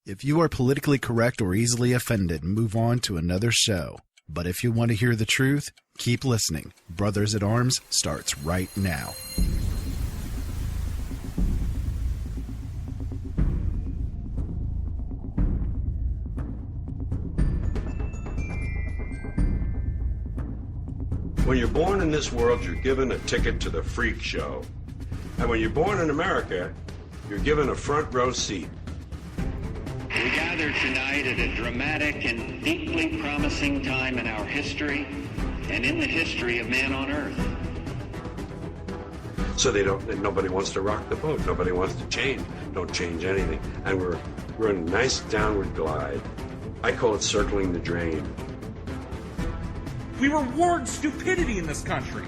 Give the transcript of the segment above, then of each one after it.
If you are politically correct or easily offended, move on to another show. But if you want to hear the truth, keep listening. Brothers at Arms starts right now. When you're born in this world, you're given a ticket to the freak show. And when you're born in America, you're given a front row seat. We gather tonight at a dramatic and deeply promising time in our history and in the history of man on Earth. So nobody wants to rock the boat. Nobody wants to change. Don't change anything. And we're in a nice downward glide. I call it circling the drain. We reward stupidity in this country.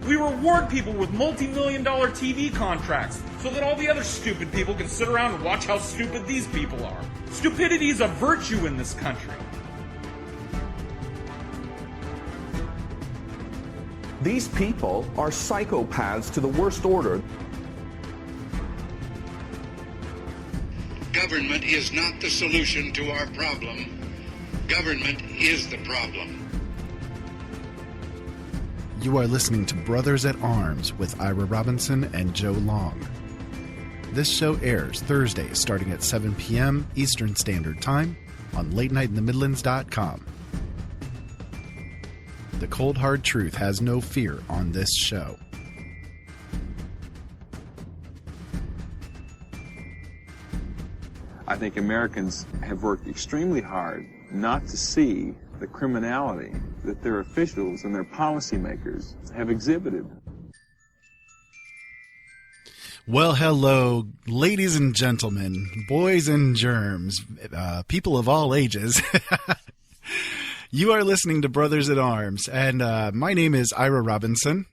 We reward people with multi-million-dollar TV contracts so that all the other stupid people can sit around and watch how stupid these people are. Stupidity is a virtue in this country. These people are psychopaths to the worst order. Government is not the solution to our problem. Government is the problem. You are listening to Brothers at Arms with Ira Robinson and Joe Long. This show airs Thursdays starting at 7 p.m. Eastern Standard Time on LateNightInTheMidlands.com. The cold hard truth has no fear on this show. I think Americans have worked extremely hard not to see the criminality that their officials and their policymakers have exhibited. Well, hello, ladies and gentlemen, boys and germs, people of all ages. You are listening to Brothers at Arms, and my name is Ira Robinson.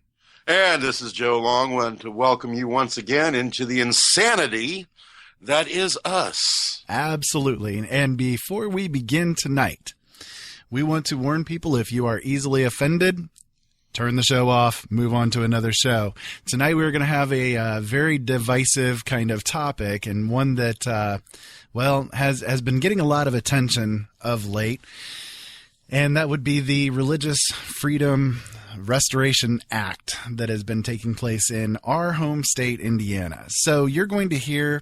And this is Joe Long. I want to welcome you once again into the insanity that is us. Absolutely. And before we begin tonight, we want to warn people, if you are easily offended, turn the show off, move on to another show. Tonight we're going to have a very divisive kind of topic, and one that, has been getting a lot of attention of late, and that would be the Religious Freedom Restoration Act that has been taking place in our home state, Indiana. So you're going to hear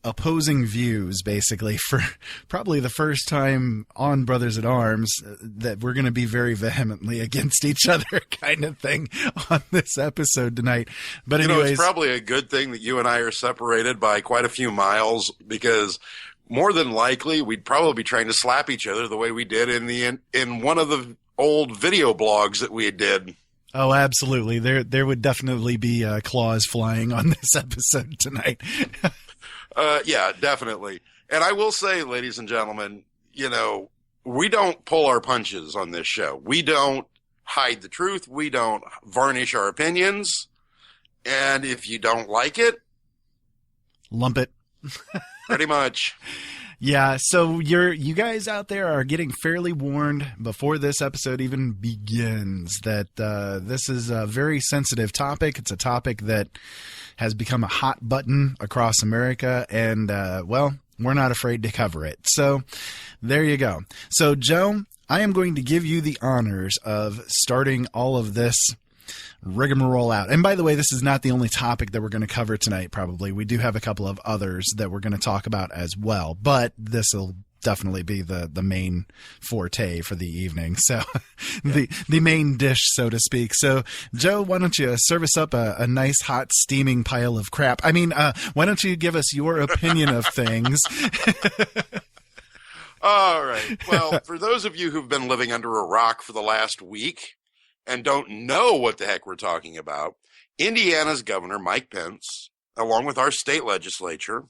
opposing views, basically, for probably the first time on Brothers at Arms, that we're going to be very vehemently against each other kind of thing on this episode tonight. But anyways, it's probably a good thing that you and I are separated by quite a few miles, because more than likely we'd probably be trying to slap each other the way we did in one of the old video blogs that we did. Oh, absolutely. There would definitely be claws flying on this episode tonight. Yeah, definitely. And I will say, ladies and gentlemen, we don't pull our punches on this show. We don't hide the truth. We don't varnish our opinions. And if you don't like it, lump it. Pretty much. Yeah, so you guys out there are getting fairly warned before this episode even begins that this is a very sensitive topic. It's a topic that has become a hot button across America, and, we're not afraid to cover it. So there you go. So, Joe, I am going to give you the honors of starting all of this rigmarole out. And by the way, this is not the only topic that we're going to cover tonight, probably. We do have a couple of others that we're going to talk about as well, but this will definitely be the main forte for the evening. So the main dish, so to speak. So, Joe, why don't you serve us up a nice, hot, steaming pile of crap? I mean, why don't you give us your opinion of things? All right. Well, for those of you who've been living under a rock for the last week and don't know what the heck we're talking about, Indiana's Governor Mike Pence, along with our state legislature,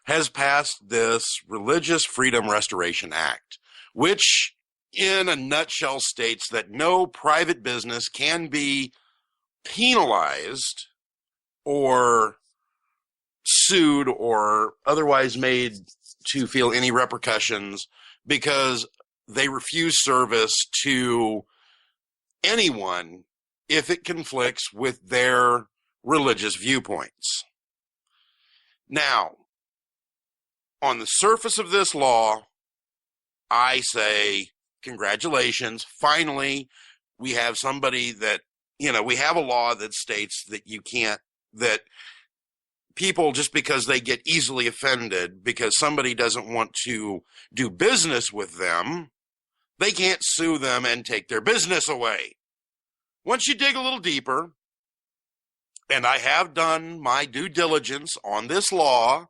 has passed this Religious Freedom Restoration Act, which in a nutshell states that no private business can be penalized or sued or otherwise made to feel any repercussions because they refuse service to anyone if it conflicts with their religious viewpoints. Now, on the surface of this law, I say, congratulations. Finally, we have somebody that, we have a law that states that that people, just because they get easily offended because somebody doesn't want to do business with them, they can't sue them and take their business away. Once you dig a little deeper, and I have done my due diligence on this law,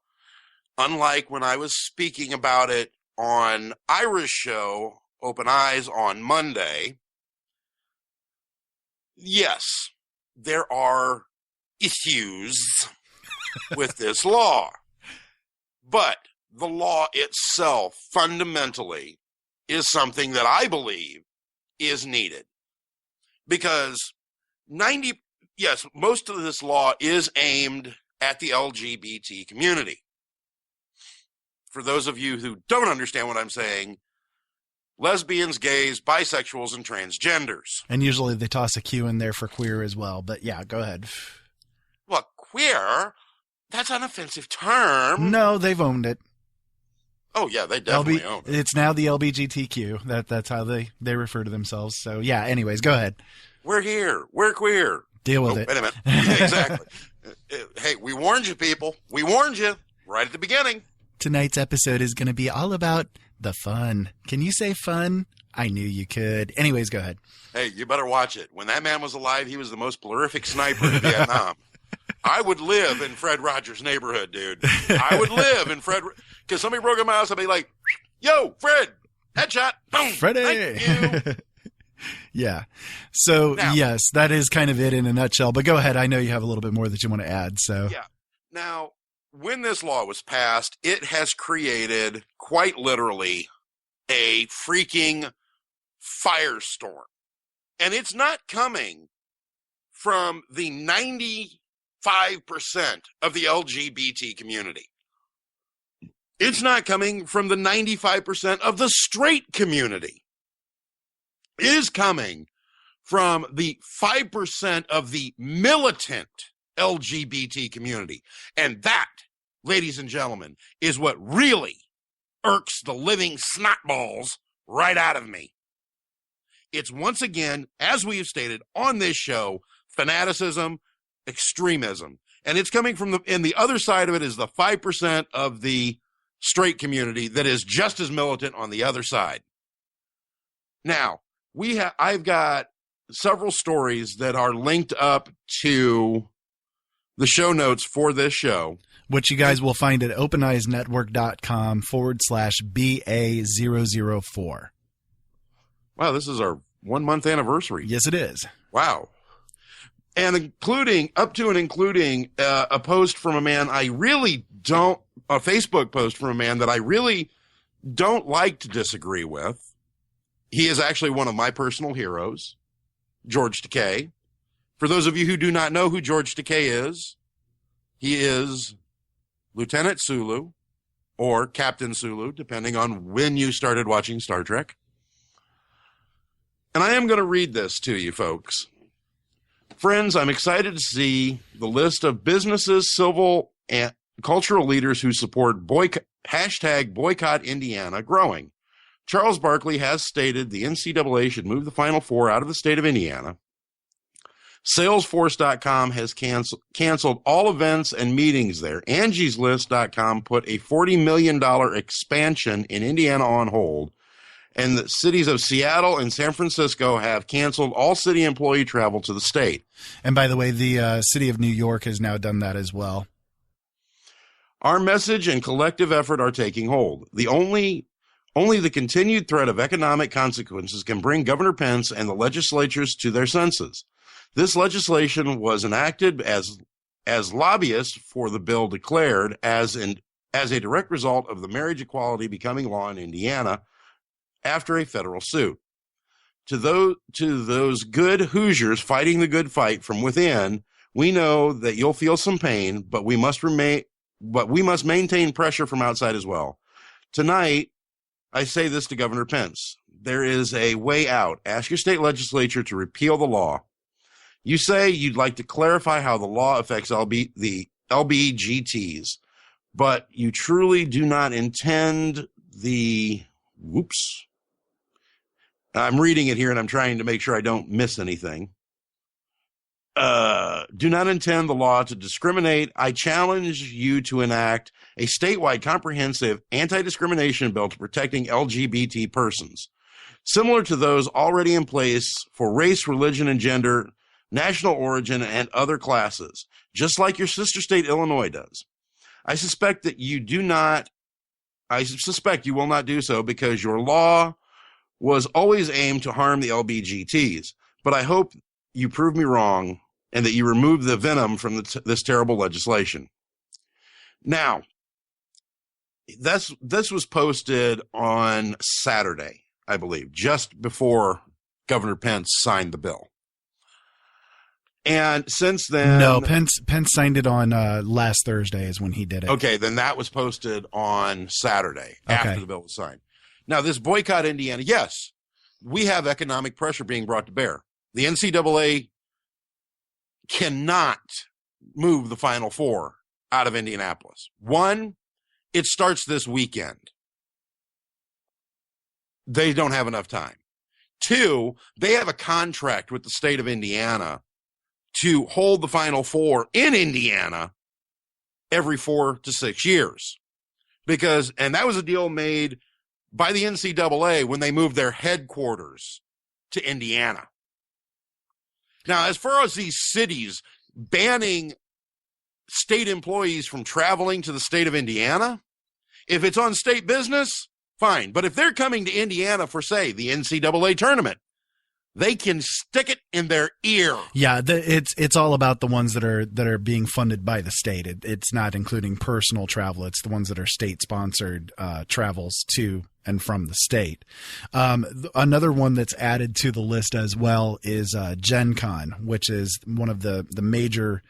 unlike when I was speaking about it on Ira's show, Open Eyes, on Monday, yes, there are issues with this law. But the law itself fundamentally is something that I believe is needed. Because most of this law is aimed at the LGBT community. For those of you who don't understand what I'm saying, lesbians, gays, bisexuals, and transgenders. And usually they toss a Q in there for queer as well. But yeah, go ahead. Well, queer? That's an offensive term. No, they've owned it. Oh, yeah, they definitely own it. It's now the LGBTQ. That's how they refer to themselves. So, yeah, anyways, go ahead. We're here. We're queer. Deal with it. Wait a minute. Yeah, exactly. Hey, we warned you, people. We warned you right at the beginning. Tonight's episode is going to be all about the fun. Can you say fun? I knew you could. Anyways, go ahead. Hey, you better watch it. When that man was alive, he was the most prolific sniper in Vietnam. I would live in Fred Rogers' neighborhood, dude. I would live in because somebody broke in my house, I'd be like, yo, Fred, headshot. Boom. Freddie. Thank you. Yeah. So, now, yes, that is kind of it in a nutshell. But go ahead. I know you have a little bit more that you want to add. So, yeah. Now, when this law was passed, it has created quite literally a freaking firestorm. And it's not coming from the 95% of the LGBT community. It's not coming from the 95% of the straight community. It is coming from the 5% of the militant LGBT community. And that, ladies and gentlemen, is what really irks the living snotballs right out of me. It's once again, as we have stated on this show, fanaticism, extremism. And it's coming from and the other side of it is the 5% of the straight community that is just as militant on the other side. Now, I've got several stories that are linked up to the show notes for this show, which you guys will find at openeyesnetwork.com/BA004. Wow, this is our 1 month anniversary. Yes, it is. Wow. And including a post from a man a Facebook post from a man that I really don't like to disagree with. He is actually one of my personal heroes, George Takei. For those of you who do not know who George Takei is, he is Lieutenant Sulu or Captain Sulu, depending on when you started watching Star Trek. And I am going to read this to you, folks. Friends, I'm excited to see the list of businesses, civil, and cultural leaders who support #boycott Indiana growing. Charles Barkley has stated the NCAA should move the Final Four out of the state of Indiana. Salesforce.com has canceled all events and meetings there. Angie'sList.com put a $40 million expansion in Indiana on hold. And the cities of Seattle and San Francisco have canceled all city employee travel to the state. And by the way, the city of New York has now done that as well. Our message and collective effort are taking hold. Only the continued threat of economic consequences can bring Governor Pence and the legislatures to their senses. This legislation was enacted as lobbyists for the bill declared as a direct result of the marriage equality becoming law in Indiana after a federal suit. To those good Hoosiers fighting the good fight from within, we know that you'll feel some pain, but we must maintain pressure from outside as well. Tonight, I say this to Governor Pence. There is a way out. Ask your state legislature to repeal the law. You say you'd like to clarify how the law affects the LBGTs, but you truly do not intend I'm reading it here and I'm trying to make sure I don't miss anything. Do not intend the law to discriminate. I challenge you to enact a statewide comprehensive anti-discrimination bill to protecting LGBT persons, similar to those already in place for race, religion, and gender, national origin, and other classes, just like your sister state Illinois does. I suspect you will not do so because your law was always aimed to harm the LBGTs, but I hope you prove me wrong and that you remove the venom from this terrible legislation. Now, this was posted on Saturday, I believe, just before Governor Pence signed the bill. And since then... No, Pence signed it on last Thursday is when he did it. Okay, then that was posted on Saturday after the bill was signed. Now, this boycott Indiana, yes, we have economic pressure being brought to bear. The NCAA cannot move the Final Four out of Indianapolis. One, it starts this weekend. They don't have enough time. Two, they have a contract with the state of Indiana to hold the Final Four in Indiana every 4 to 6 years. And that was a deal made by the NCAA when they moved their headquarters to Indiana. Now, as far as these cities banning state employees from traveling to the state of Indiana, if it's on state business, fine. But if they're coming to Indiana for, say, the NCAA tournament, they can stick it in their ear. Yeah, it's all about the ones that are being funded by the state. It's not including personal travel. It's the ones that are state-sponsored travels to and from the state. Another one that's added to the list as well is Gen Con, which is one of the major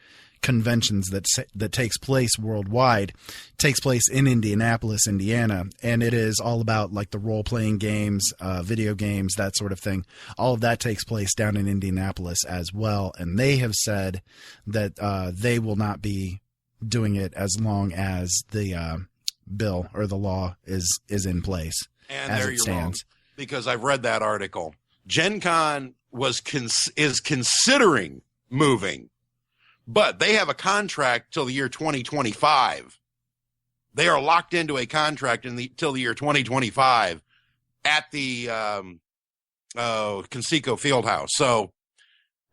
conventions that takes place worldwide. Takes place in Indianapolis, Indiana, and it is all about like the role-playing games, video games, that sort of thing. All of that takes place down in Indianapolis as well, and they have said that they will not be doing it as long as the bill or the law is in place. And as there it you're stands. wrong, because I've read that article. Gen Con is considering moving, but they have a contract till the year 2025. They are locked into a contract till the year 2025 at the Conseco Fieldhouse. So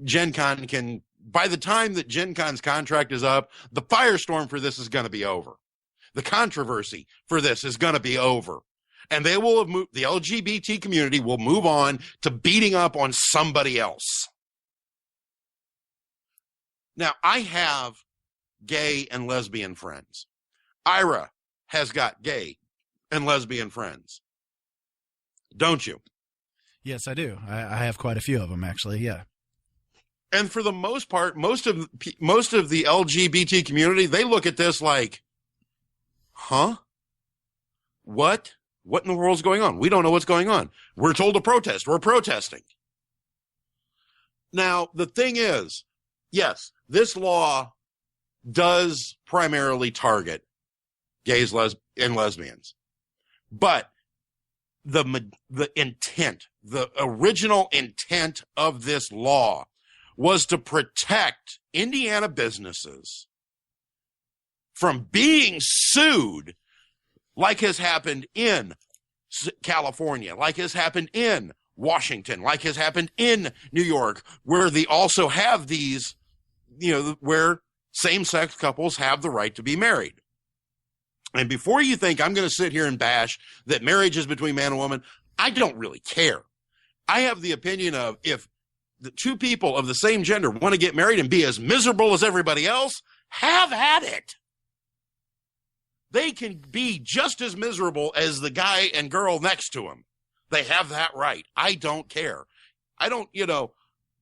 Gen Con by the time that Gen Con's contract is up, the firestorm for this is going to be over. The controversy for this is going to be over. And they will have moved, the LGBT community will move on to beating up on somebody else. Now, I have gay and lesbian friends. Ira has got gay and lesbian friends. Don't you? Yes, I do. I have quite a few of them, actually. Yeah. And for the most part, most of the LGBT community, they look at this like, huh? What? What in the world's going on? We don't know what's going on. We're told to protest. We're protesting. Now, the thing is, yes, this law does primarily target gays and lesbians. But the intent, the original intent of this law was to protect Indiana businesses from being sued like has happened in California, like has happened in Washington, like has happened in New York, where they also have these, where same-sex couples have the right to be married. And before you think I'm going to sit here and bash that marriage is between man and woman, I don't really care. I have the opinion of if the two people of the same gender want to get married and be as miserable as everybody else, have at it. They can be just as miserable as the guy and girl next to them. They have that right. I don't care. I don't,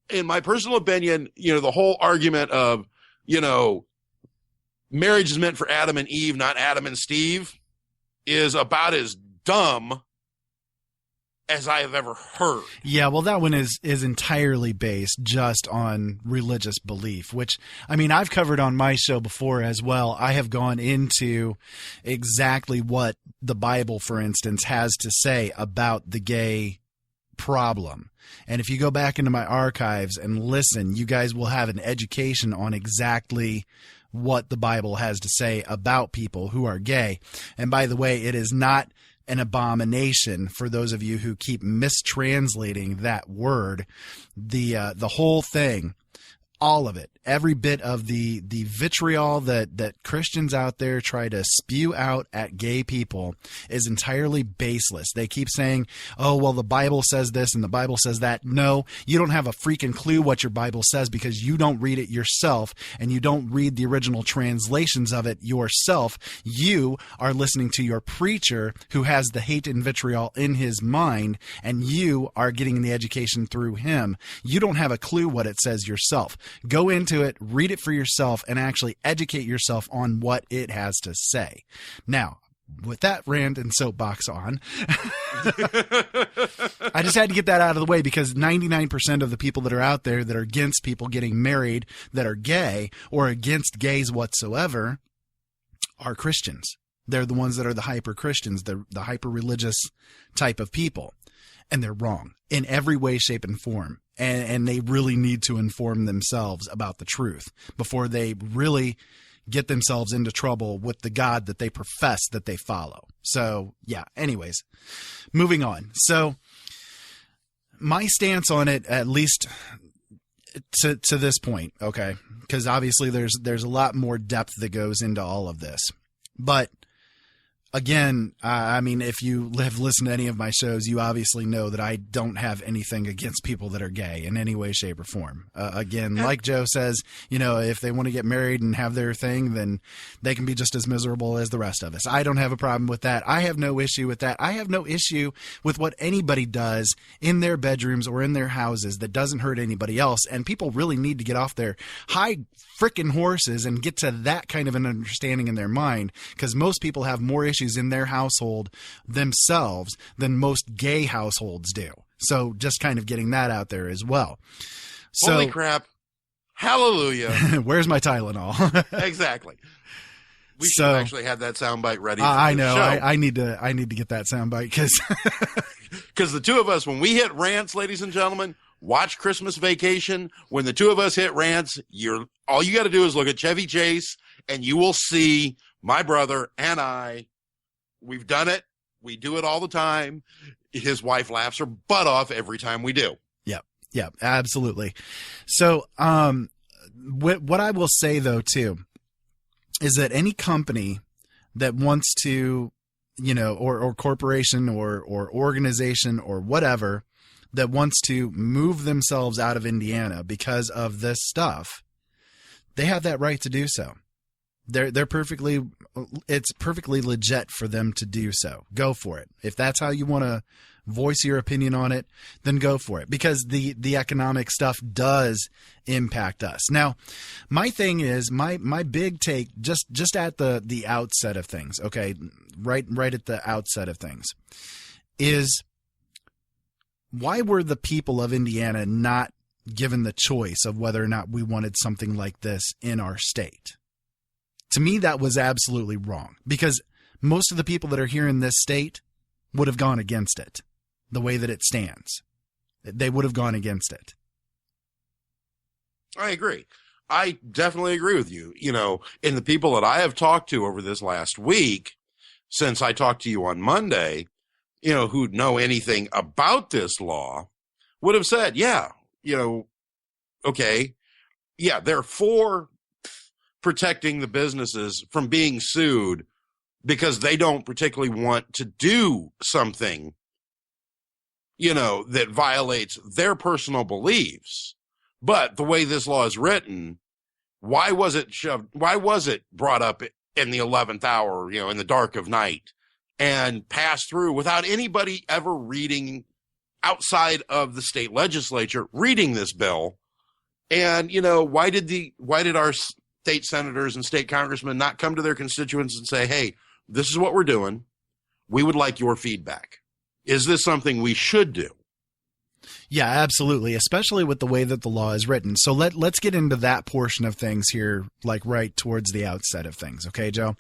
in my personal opinion, the whole argument of, marriage is meant for Adam and Eve, not Adam and Steve, is about as dumb as I have ever heard. Yeah, well, that one is entirely based just on religious belief, which, I mean, I've covered on my show before as well. I have gone into exactly what the Bible, for instance, has to say about the gay problem. And if you go back into my archives and listen, you guys will have an education on exactly what the Bible has to say about people who are gay. And by the way, it is not an abomination for those of you who keep mistranslating that word. The whole thing, all of it, every bit of the vitriol that Christians out there try to spew out at gay people is entirely baseless. They keep saying, oh, well, the Bible says this and the Bible says that. No, you don't have a freaking clue what your Bible says because you don't read it yourself and you don't read the original translations of it yourself. You are listening to your preacher who has the hate and vitriol in his mind, and you are getting the education through him. You don't have a clue what it says yourself. Go into it, read it for yourself, and actually educate yourself on what it has to say. Now, with that rant and soapbox on, I just had to get that out of the way because 99% of the people that are out there that are against people getting married that are gay or against gays whatsoever are Christians. They're the ones that are the hyper-Christians, the hyper-religious type of people. And they're wrong in every way, shape, and form. And they really need to inform themselves about the truth before they really get themselves into trouble with the God that they profess that they follow. So, yeah, anyways, moving on. So my stance on it, at least to this point, okay, because obviously there's a lot more depth that goes into all of this. But again, I mean, if you have listened to any of my shows, you obviously know that I don't have anything against people that are gay in any way, shape, or form. Again, like Joe says, you know, if they want to get married and have their thing, then they can be just as miserable as the rest of us. I don't have a problem with that. I have no issue with that. I have no issue with what anybody does in their bedrooms or in their houses that doesn't hurt anybody else. And people really need to get off their high frickin' horses and get to that kind of an understanding in their mind, because most people have more issues in their household themselves than most gay households do. So just kind of getting that out there as well. So, holy crap. Hallelujah. Where's my Tylenol? Exactly. We should actually have that soundbite ready. I know. I need to get that soundbite because the two of us, when we hit rants, ladies and gentlemen, watch Christmas Vacation. When the two of us hit rants, all you got to do is look at Chevy Chase and you will see my brother and I. We've done it. We do it all the time. His wife laughs her butt off every time we do. Yep, absolutely. So what I will say, though, too, is that any company that wants to, you know, or corporation or organization or whatever that wants to move themselves out of Indiana because of this stuff, they have that right to do so. It's perfectly legit for them to do so. Go for it. If that's how you want to voice your opinion on it, then go for it, because the economic stuff does impact us. Now, my thing is, my big take just at the outset of things, okay, right at the outset of things, is why were the people of Indiana not given the choice of whether or not we wanted something like this in our state? To me, that was absolutely wrong, because most of the people that are here in this state would have gone against it the way that it stands. They would have gone against it. I agree. I definitely agree with you. You know, and the people that I have talked to over this last week, since I talked to you on Monday, you know, who know anything about this law, would have said, yeah, you know, okay, yeah, they're for protecting the businesses from being sued because they don't particularly want to do something, you know, that violates their personal beliefs. But the way this law is written, why was it brought up in the 11th hour, you know, in the dark of night, and passed through without anybody ever reading, outside of the state legislature, reading this bill? And, you know, why did our state senators and state congressmen not come to their constituents and say, hey, this is what we're doing. We would like your feedback. Is this something we should do? Yeah, absolutely, especially with the way that the law is written. So let's get into that portion of things here, like right towards the outset of things. Okay, Joe?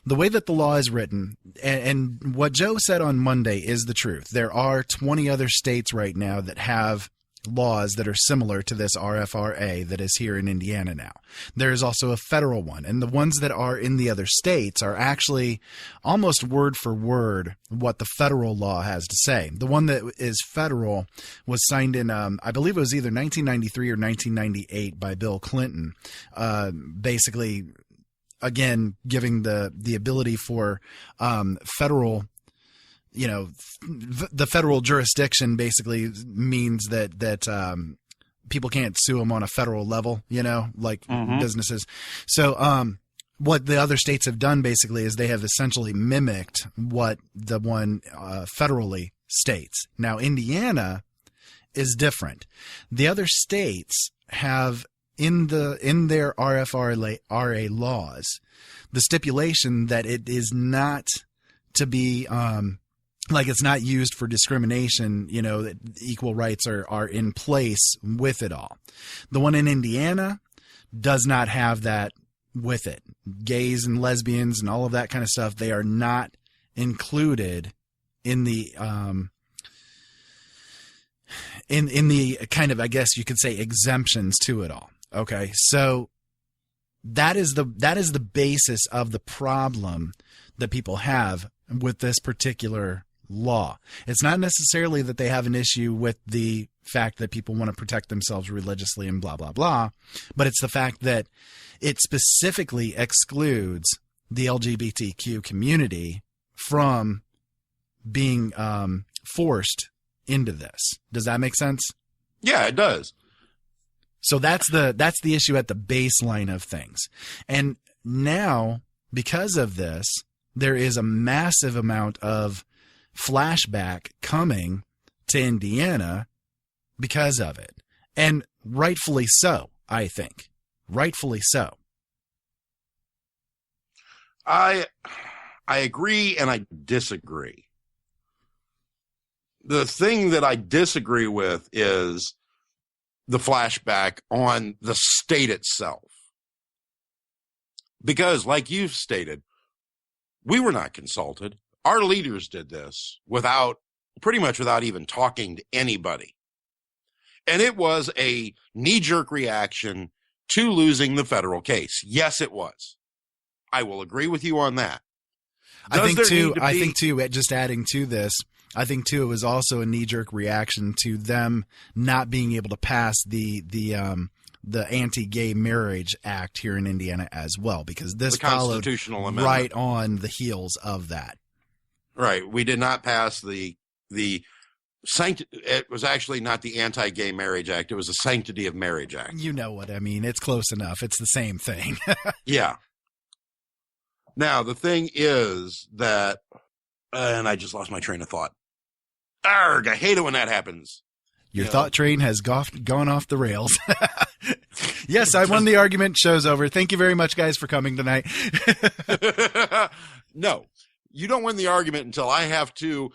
The way that the law is written, and what Joe said on Monday is the truth. There are 20 other states right now that have laws that are similar to this RFRA that is here in Indiana now. There is also a federal one, and the ones that are in the other states are actually almost word for word what the federal law has to say. The one that is federal was signed in, I believe it was either 1993 or 1998 by Bill Clinton, basically, again, giving the ability for federal, the federal jurisdiction basically means that people can't sue them on a federal level, like businesses. So what the other states have done basically is they have essentially mimicked what the one federally states. Now, Indiana is different. The other states have in their RFRA laws the stipulation that it is not to be like it's not used for discrimination, that equal rights are in place with it all. The one in Indiana does not have that with it. Gays and lesbians and all of that kind of stuff, they are not included in the in the kind of, I guess you could say, exemptions to it all. Okay, so that is the basis of the problem that people have with this particular law. It's not necessarily that they have an issue with the fact that people want to protect themselves religiously and blah, blah, blah, but it's the fact that it specifically excludes the LGBTQ community from being forced into this. Does that make sense? Yeah, it does. So that's the issue at the baseline of things. And now, because of this, there is a massive amount of flashback coming to Indiana because of it. And rightfully so, I think. Rightfully so. I agree and I disagree. The thing that I disagree with is the flashback on the state itself. Because, like you've stated, we were not consulted. Our leaders did this pretty much without even talking to anybody. And it was a knee-jerk reaction to losing the federal case. Yes, it was. I will agree with you on that. I think too, just adding to this, I think too, it was also a knee-jerk reaction to them not being able to pass the Anti-Gay Marriage Act here in Indiana as well, because this followed right on the heels of that. Right. We did not pass it was actually not the Anti-Gay Marriage Act. It was the Sanctity of Marriage Act. You know what I mean. It's close enough. It's the same thing. Yeah. Now, the thing is that, and I just lost my train of thought. Arrgh, I hate it when that happens. Your thought train has gone off the rails. Yes, I won the argument. Show's over. Thank you very much, guys, for coming tonight. No, you don't win the argument until I have to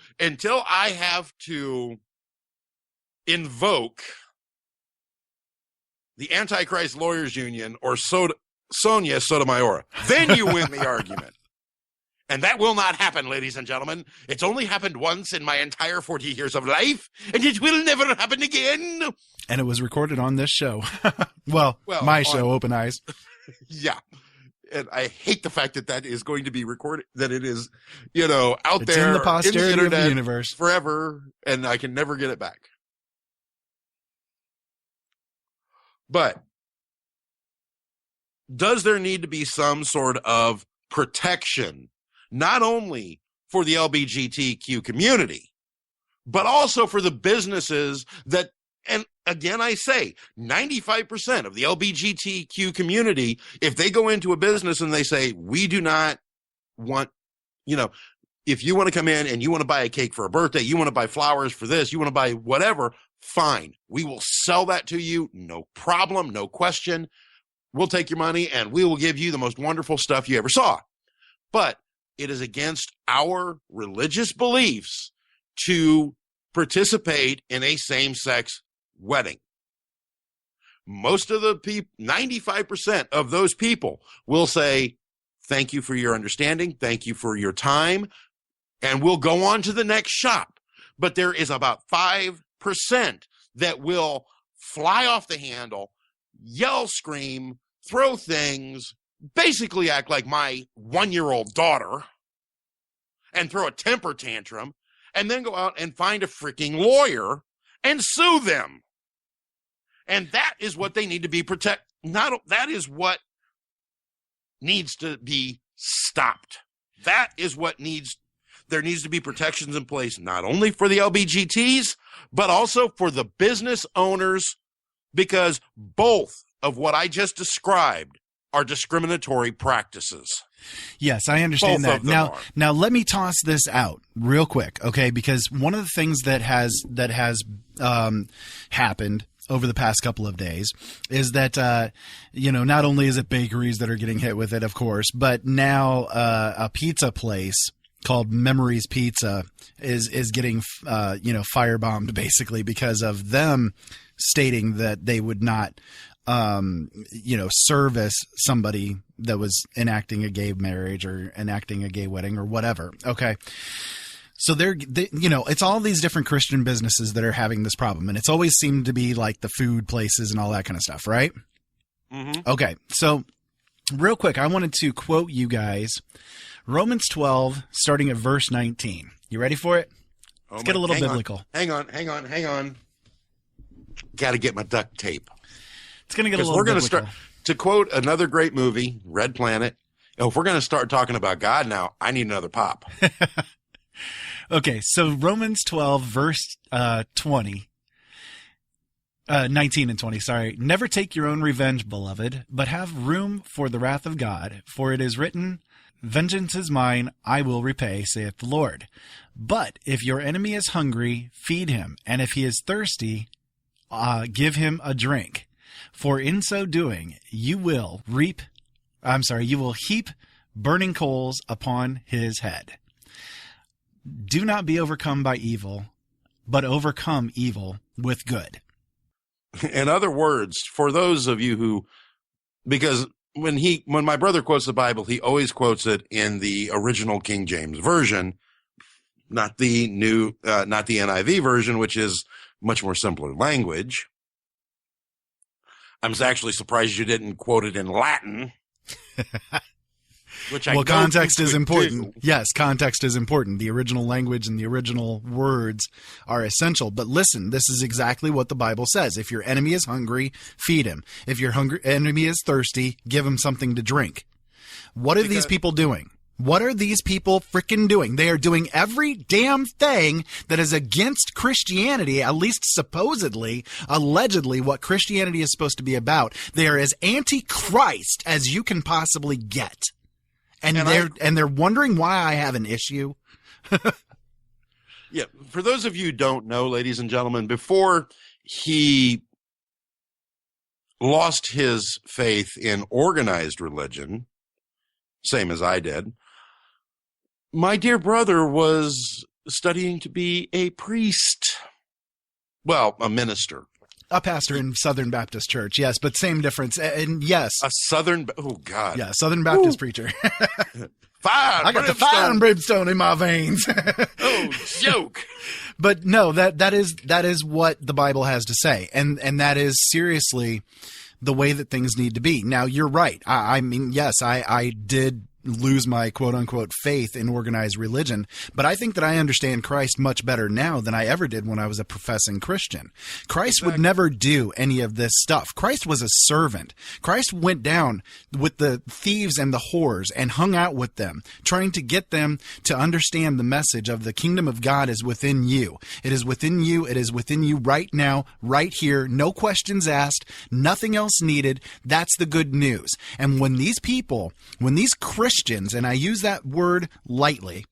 invoke the Antichrist Lawyers Union or Sonia Sotomayor. Then you win the argument. And that will not happen, ladies and gentlemen. It's only happened once in my entire 40 years of life, and it will never happen again. And it was recorded on this show. well, my show, Open Eyes. Yeah. And I hate the fact that is going to be recorded, that it is, out it's there in the posterity in the internet of the universe forever, and I can never get it back. But does there need to be some sort of protection, not only for the LGBTQ community, but also for the businesses that, and again, I say 95% of the LGBTQ community, if they go into a business and they say, we do not want, if you want to come in and you want to buy a cake for a birthday, you want to buy flowers for this, you want to buy whatever, fine. We will sell that to you. No problem. No question. We'll take your money and we will give you the most wonderful stuff you ever saw. But it is against our religious beliefs to participate in a same-sex wedding. Most of the people, 95% of those people will say, thank you for your understanding, thank you for your time, and we'll go on to the next shop. But there is about 5% that will fly off the handle, yell, scream, throw things, basically act like my 1-year-old daughter, and throw a temper tantrum, and then go out and find a freaking lawyer and sue them. And that is what they need to be that is what needs to be stopped. That is what there needs to be protections in place, not only for the LBGTs, but also for the business owners, because both of what I just described are discriminatory practices. Yes, I understand Both that. of them Now let me toss this out real quick, okay? Because one of the things that has happened over the past couple of days is that not only is it bakeries that are getting hit with it, of course, but now a pizza place called Memories Pizza is getting firebombed basically because of them stating that they would not service somebody that was enacting a gay marriage or enacting a gay wedding or whatever. Okay. So it's all these different Christian businesses that are having this problem. And it's always seemed to be like the food places and all that kind of stuff, right? Mm-hmm. Okay. So real quick, I wanted to quote you guys Romans 12, starting at verse 19. You ready for it? Let's get a little biblical. Hang on. Got to get my duct tape. It's going to get a little we're going biblical. to start, to quote another great movie, Red Planet, if we're going to start talking about God now, I need another pop. Okay, so Romans 12, verse 19 and 20, sorry. Never take your own revenge, beloved, but have room for the wrath of God. For it is written, vengeance is mine, I will repay, saith the Lord. But if your enemy is hungry, feed him, and if he is thirsty, give him a drink. For in so doing, you will heap burning coals upon his head. Do not be overcome by evil, but overcome evil with good. In other words, for those of you because when my brother quotes the Bible, he always quotes it in the original King James version, not the NIV version, which is much more simpler language. I'm actually surprised you didn't quote it in Latin. Context is important. Yes, context is important. The original language and the original words are essential. But listen, this is exactly what the Bible says. If your enemy is hungry, feed him. If your enemy is thirsty, give him something to drink. What are these people doing? What are these people freaking doing? They are doing every damn thing that is against Christianity, at least supposedly, allegedly, what Christianity is supposed to be about. They are as anti-Christ as you can possibly get. And they're wondering why I have an issue. Yeah, for those of you who don't know, ladies and gentlemen, before he lost his faith in organized religion, same as I did, my dear brother was studying to be a priest. Well, a minister. A pastor in Southern Baptist Church, yes, but same difference. And yes. Southern Baptist preacher. I got the fire and brimstone in my veins. Oh, joke. But no, that is what the Bible has to say. And that is seriously the way that things need to be. Now, you're right. I mean, yes, I did lose my quote-unquote faith in organized religion, but I think that I understand Christ much better now than I ever did when I was a professing Christian. Christ would never do any of this stuff. Christ was a servant. Christ went down with the thieves and the whores and hung out with them, trying to get them to understand the message of the kingdom of God is within you. It is within you. It is within you right now, right here. No questions asked, nothing else needed. That's the good news. And when these Christians, and I use that word lightly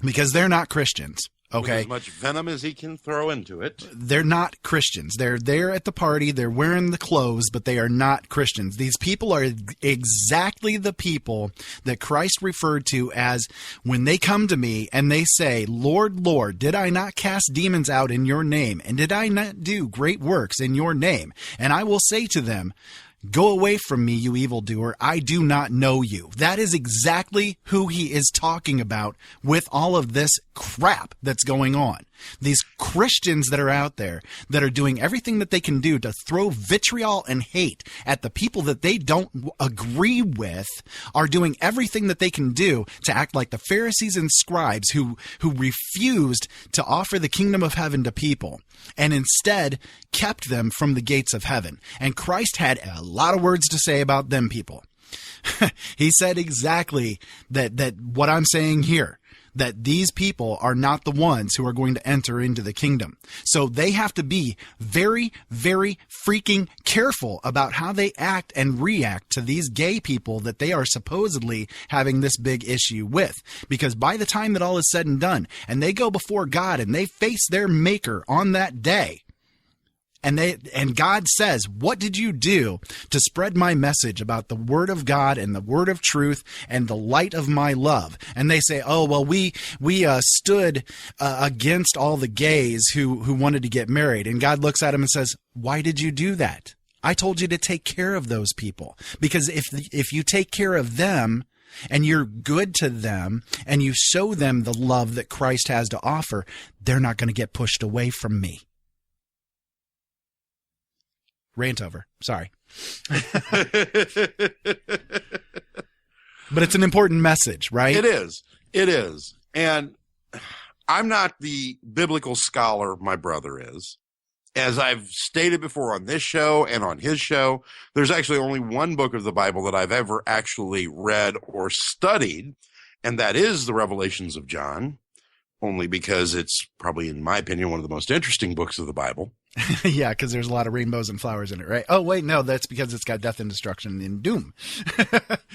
because they're not Christians, Okay. With as much venom as he can throw into it. They're not Christians. They're there at the party. They're wearing the clothes, but they are not Christians. These people are exactly the people that Christ referred to as when they come to me and they say, Lord, Lord, did I not cast demons out in your name? And did I not do great works in your name? And I will say to them, go away from me, you evildoer. I do not know you. That is exactly who he is talking about with all of this crap that's going on. These Christians that are out there that are doing everything that they can do to throw vitriol and hate at the people that they don't agree with are doing everything that they can do to act like the Pharisees and scribes who refused to offer the kingdom of heaven to people and instead kept them from the gates of heaven. And Christ had a lot of words to say about them people. He said exactly that what I'm saying here, that these people are not the ones who are going to enter into the kingdom. So they have to be very, very freaking careful about how they act and react to these gay people that they are supposedly having this big issue with. Because by the time that all is said and done, and they go before God and they face their maker on that day, and God says, what did you do to spread my message about the word of God and the word of truth and the light of my love? And they say, oh, well, we stood against all the gays who wanted to get married. And God looks at him and says, why did you do that? I told you to take care of those people, because if you take care of them and you're good to them and you show them the love that Christ has to offer, they're not going to get pushed away from me. Rant over. Sorry. But it's an important message, right? It is. It is. And I'm not the biblical scholar my brother is. As I've stated before on this show and on his show, there's actually only one book of the Bible that I've ever actually read or studied, and that is the Revelations of John, only because it's probably, in my opinion, one of the most interesting books of the Bible. Yeah, because there's a lot of rainbows and flowers in it, right? Oh, wait, no, that's because it's got death and destruction and doom.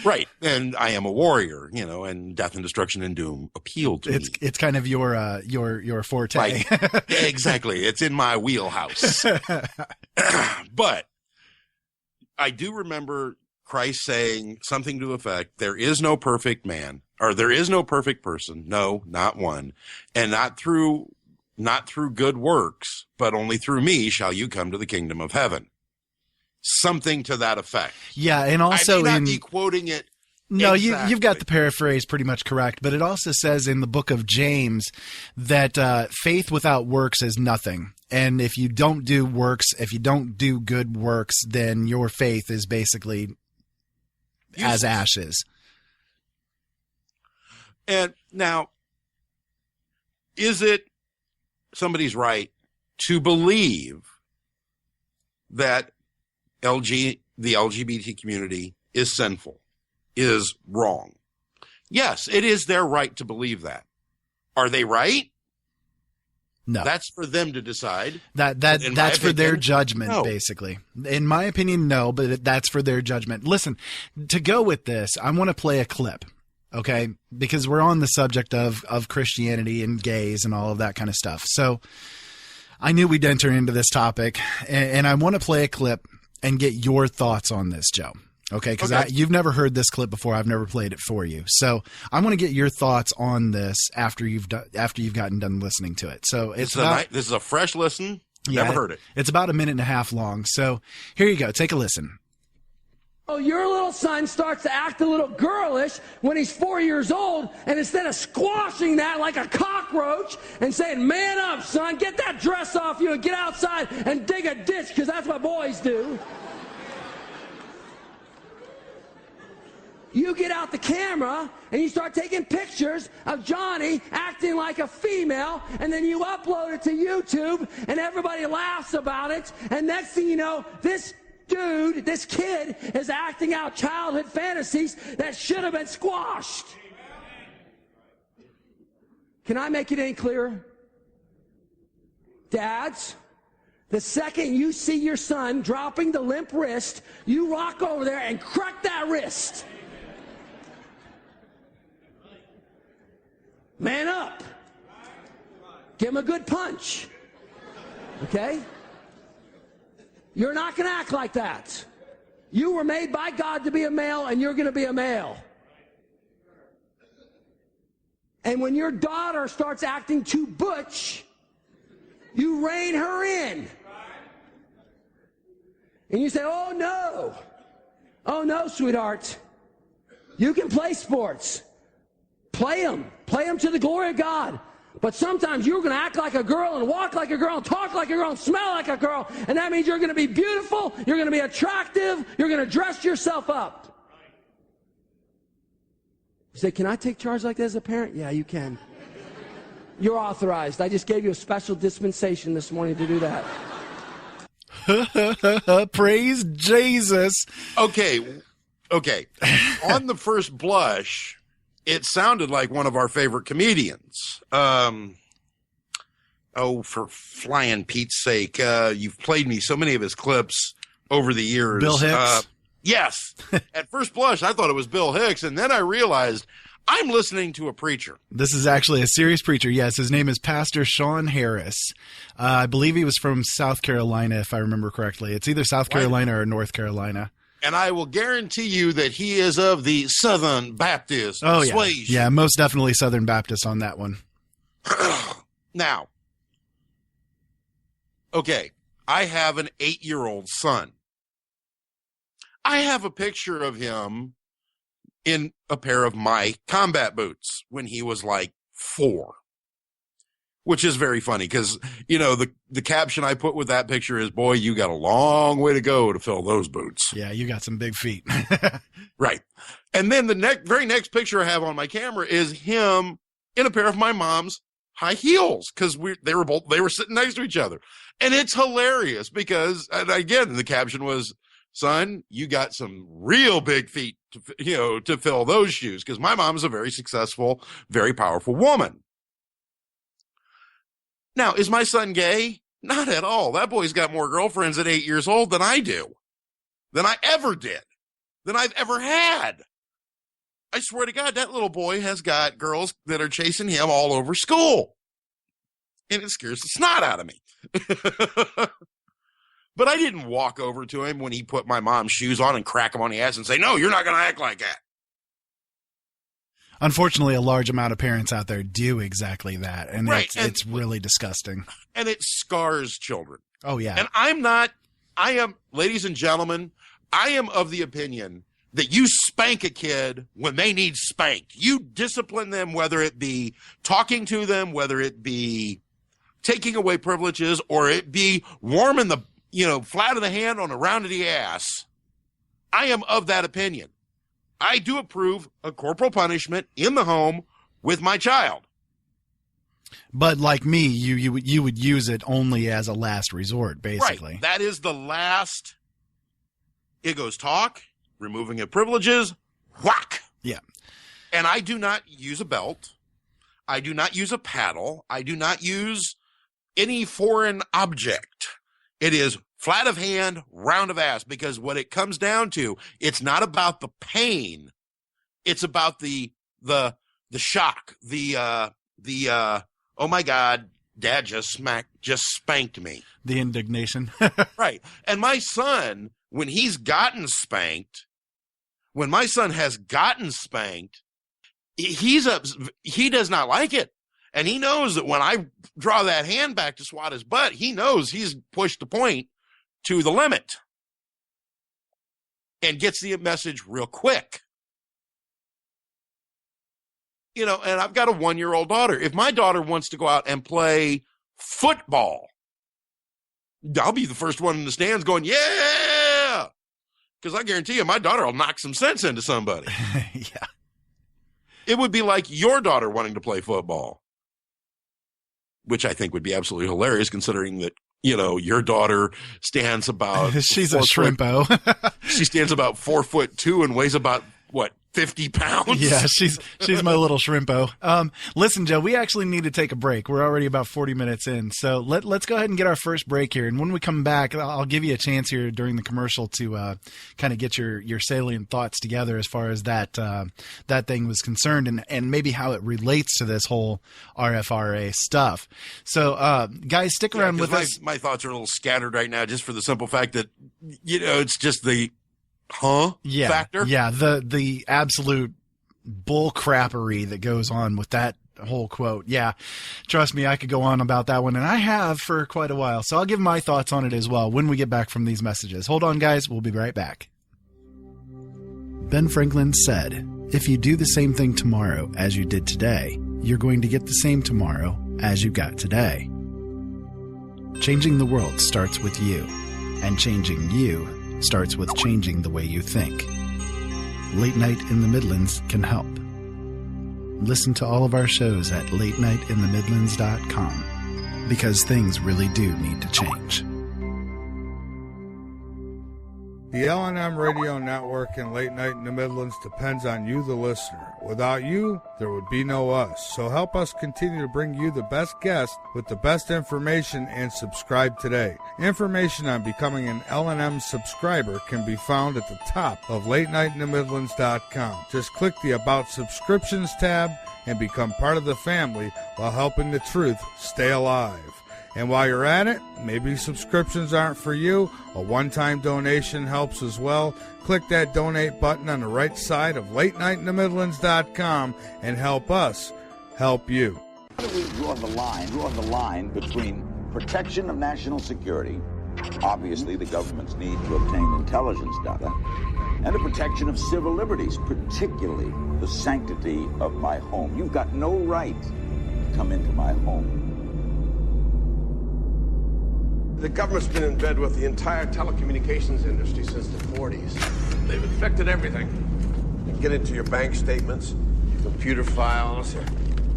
Right. And I am a warrior, and death and destruction and doom appeal to me. It's kind of your forte. Right. Exactly. It's in my wheelhouse. But I do remember Christ saying something to the effect, there is no perfect man, or there is no perfect person. No, not one. And not through good works, but only through me shall you come to the kingdom of heaven. Something to that effect. Yeah, and also I may not be quoting it. No, exactly. you've got the paraphrase pretty much correct, but it also says in the book of James that faith without works is nothing. And if you don't do works, if you don't do good works, then your faith is basically as ashes. And now, is it somebody's right to believe that the LGBT community is sinful, is wrong? Yes, it is their right to believe that. Are they right? No. That's for them to decide. That's for their judgment, no. Basically. In my opinion, no, but that's for their judgment. Listen, to go with this, I want to play a clip. Okay, because we're on the subject of Christianity and gays and all of that kind of stuff. So I knew we'd enter into this topic, and I want to play a clip and get your thoughts on this, Joe. Okay, because you've never heard this clip before. I've never played it for you. So I want to get your thoughts on this after you've gotten done listening to it. So this is a fresh listen. Never heard it. It's about a minute and a half long. So here you go. Take a listen. Oh, your little son starts to act a little girlish when he's 4 years old, and instead of squashing that like a cockroach and saying, man up, son, get that dress off you and get outside and dig a ditch, because that's what boys do. You get out the camera and you start taking pictures of Johnny acting like a female, and then you upload it to YouTube and everybody laughs about it, and next thing you know, this kid is acting out childhood fantasies that should have been squashed. Can I make it any clearer? Dads, the second you see your son dropping the limp wrist, you walk over there and crack that wrist. Man up. Give him a good punch. Okay? You're not going to act like that. You were made by God to be a male, and you're going to be a male. And when your daughter starts acting too butch, you rein her in. And you say, oh no, sweetheart. You can play sports. Play them to the glory of God. But sometimes you're going to act like a girl and walk like a girl and talk like a girl and smell like a girl. And that means you're going to be beautiful, you're going to be attractive, you're going to dress yourself up. You say, can I take charge like that as a parent? Yeah, you can. You're authorized. I just gave you a special dispensation this morning to do that. Praise Jesus. Okay. On the first blush, it sounded like one of our favorite comedians. For flying Pete's sake, you've played me so many of his clips over the years. Bill Hicks? Yes. At first blush, I thought it was Bill Hicks, and then I realized I'm listening to a preacher. This is actually a serious preacher. Yes, his name is Pastor Sean Harris. I believe he was from South Carolina, if I remember correctly. It's either South Carolina or North Carolina. And I will guarantee you that he is of the Southern Baptist persuasion. Yeah, most definitely Southern Baptist on that one. Now, okay, I have an 8-year-old son. I have a picture of him in a pair of my combat boots when he was like 4, which is very funny because, you know, the caption I put with that picture is, boy, you got a long way to go to fill those boots. Yeah, you got some big feet. Right. And then the very next picture I have on my camera is him in a pair of my mom's high heels because they were sitting next to each other. And it's hilarious because, and again, the caption was, son, you got some real big feet to fill those shoes, because my mom is a very successful, very powerful woman. Now, is my son gay? Not at all. That boy's got more girlfriends at 8 years old than I do, than I ever did, than I've ever had. I swear to God, that little boy has got girls that are chasing him all over school. And it scares the snot out of me. But I didn't walk over to him when he put my mom's shoes on and crack him on the ass and say, no, you're not going to act like that. Unfortunately, a large amount of parents out there do exactly that. And right. It's really disgusting. And it scars children. Oh, yeah. And I am, ladies and gentlemen, I am of the opinion that you spank a kid when they need spanked. You discipline them, whether it be talking to them, whether it be taking away privileges, or it be warming the flat of the hand on a round of the ass. I am of that opinion. I do approve of corporal punishment in the home with my child. But like me, you would use it only as a last resort, basically. Right. That is the last. It goes talk, removing of privileges, whack. Yeah. And I do not use a belt. I do not use a paddle. I do not use any foreign object. It is flat of hand, round of ass, because what it comes down to, it's not about the pain. It's about the shock, the oh my God, Dad just spanked me. The indignation. Right. And my son, when my son has gotten spanked, he does not like it. And he knows that when I draw that hand back to swat his butt, he knows he's pushed the point to the limit and gets the message real quick. And I've got a 1-year-old daughter. If my daughter wants to go out and play football, I'll be the first one in the stands going, yeah, because I guarantee you my daughter will knock some sense into somebody. Yeah. It would be like your daughter wanting to play football, which I think would be absolutely hilarious considering that, your daughter stands about. She's a shrimpo. She stands about 4'2" and weighs about what, 50 pounds? Yeah, she's my little shrimpo. Listen, Joe, we actually need to take a break. We're already about 40 minutes in. So let's go ahead and get our first break here. And when we come back, I'll give you a chance here during the commercial to kind of get your salient thoughts together as far as that thing was concerned and maybe how it relates to this whole RFRA stuff. So, guys, stick around with us. My thoughts are a little scattered right now just for the simple fact that, it's just the factor. Yeah, the absolute bull crappery that goes on with that whole quote. Yeah, trust me, I could go on about that one, and I have for quite a while. So I'll give my thoughts on it as well when we get back from these messages. Hold on, guys. We'll be right back. Ben Franklin said, if you do the same thing tomorrow as you did today, you're going to get the same tomorrow as you got today. Changing the world starts with you, and changing you starts with changing the way you think. Late Night in the Midlands can help. Listen to all of our shows at latenightinthemidlands.com because things really do need to change. The L&M Radio Network and Late Night in the Midlands depends on you, the listener. Without you, there would be no us. So help us continue to bring you the best guests with the best information and subscribe today. Information on becoming an L&M subscriber can be found at the top of latenightinthemidlands.com. Just click the About Subscriptions tab and become part of the family while helping the truth stay alive. And while you're at it, maybe subscriptions aren't for you. A one-time donation helps as well. Click that donate button on the right side of latenightinthemidlands.com and help us help you. How do we draw the line between protection of national security, obviously the government's need to obtain intelligence data, and the protection of civil liberties, particularly the sanctity of my home? You've got no right to come into my home. The government's been in bed with the entire telecommunications industry since the 40s. They've infected everything. They get into your bank statements, your computer files, your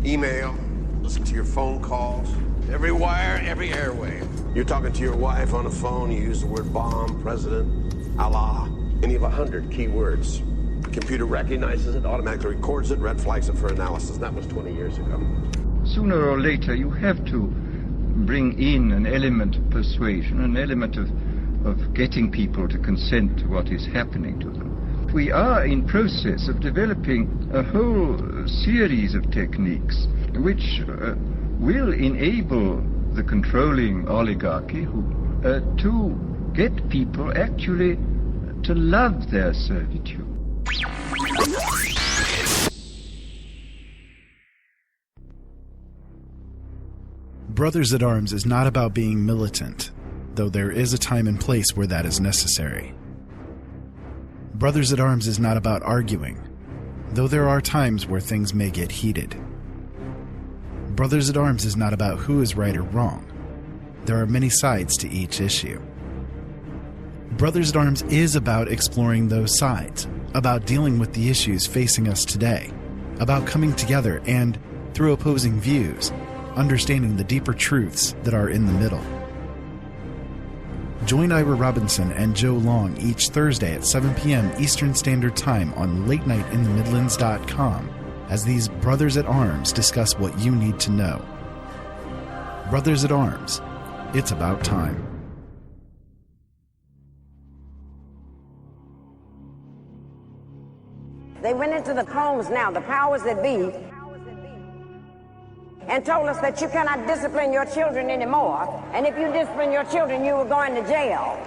email, listen to your phone calls, every wire, every airwave. You're talking to your wife on the phone, you use the word bomb, president, Allah, any of 100 key words. The computer recognizes it, automatically records it, red flags it for analysis. That was 20 years ago. Sooner or later, you have to bring in an element of persuasion, an element of getting people to consent to what is happening to them. We are in process of developing a whole series of techniques which will enable the controlling oligarchy to get people actually to love their servitude. Brothers at Arms is not about being militant, though there is a time and place where that is necessary. Brothers at Arms is not about arguing, though there are times where things may get heated. Brothers at Arms is not about who is right or wrong. There are many sides to each issue. Brothers at Arms is about exploring those sides, about dealing with the issues facing us today, about coming together and, through opposing views, understanding the deeper truths that are in the middle. Join Ira Robinson and Joe Long each Thursday at 7 p.m. Eastern Standard Time on latenightinthemidlands.com as these Brothers at Arms discuss what you need to know. Brothers at Arms, it's about time. They went into the homes now, the powers that be, and told us that you cannot discipline your children anymore. And if you discipline your children, you were going to jail.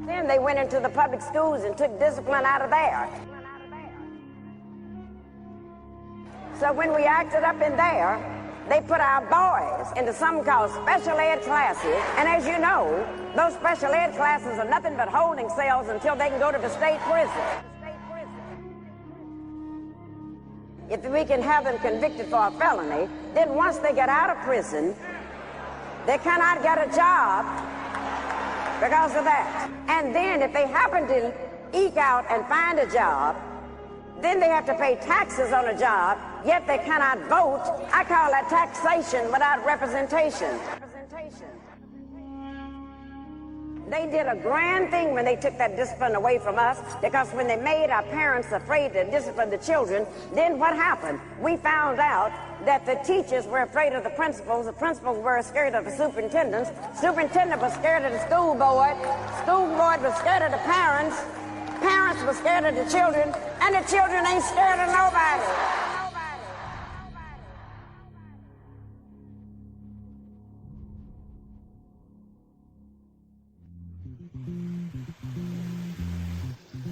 Then they went into the public schools and took discipline out of there. So when we acted up in there, they put our boys into something called special ed classes. And as you know, those special ed classes are nothing but holding cells until they can go to the state prison. If we can have them convicted for a felony, then once they get out of prison, they cannot get a job because of that. And then if they happen to eke out and find a job, then they have to pay taxes on a job, yet they cannot vote. I call that taxation without representation. They did a grand thing when they took that discipline away from us, because when they made our parents afraid to discipline the children, then what happened? We found out that the teachers were afraid of the principals were scared of the superintendent was scared of the school board was scared of the parents were scared of the children, and the children ain't scared of nobody.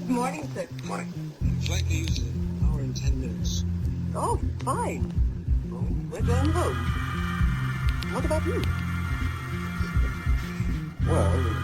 Good morning, sir. Good morning. Flight leaves in an hour and 10 minutes. Oh, fine. Well, we're going home. What about you? Well,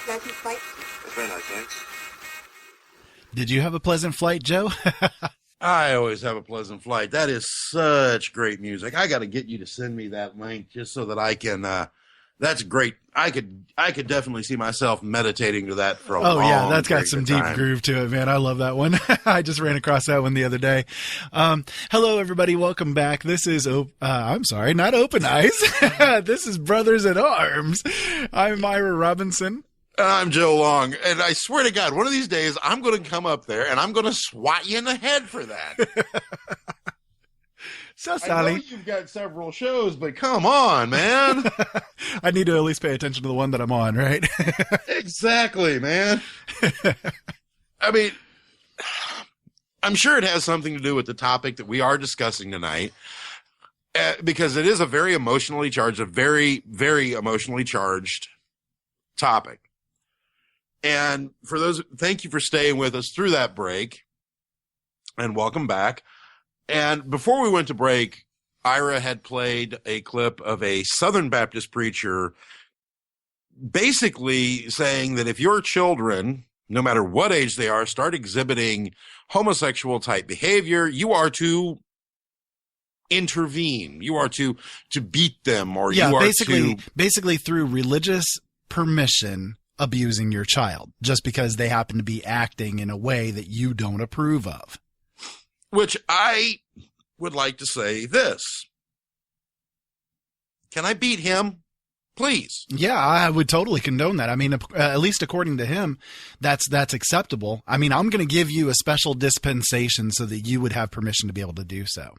pleasant flight? Very nice, thanks. Did you have a pleasant flight, Joe? I always have a pleasant flight. That is such great music. I got to get you to send me that link just so that I can. That's great. I could definitely see myself meditating to that for a long Oh yeah, that's got period some of deep time. groove to it, man. I love that one. I just ran across that one the other day. Hello, everybody. Welcome back. This is I'm sorry, not Open Eyes. This is Brothers in Arms. I'm Myra Robinson. And I'm Joe Long. And I swear to God, one of these days I'm going to come up there and I'm going to swat you in the head for that. So sorry. I know you've got several shows, but come on, man. I need to at least pay attention to the one that I'm on, right? Exactly, man. I mean, I'm sure it has something to do with the topic that we are discussing tonight, because it is a very emotionally charged, a very, very emotionally charged topic. And for those, thank you for staying with us through that break, and welcome back. And before we went to break, Ira had played a clip of a Southern Baptist preacher basically saying that if your children, no matter what age they are, start exhibiting homosexual type behavior, you are to intervene. You are to beat them, or you are basically through religious permission abusing your child just because they happen to be acting in a way that you don't approve of. Which I would like to say this. Can I beat him? Please. Yeah, I would totally condone that. I mean, at least according to him, that's acceptable. I mean, I'm going to give you a special dispensation so that you would have permission to be able to do so.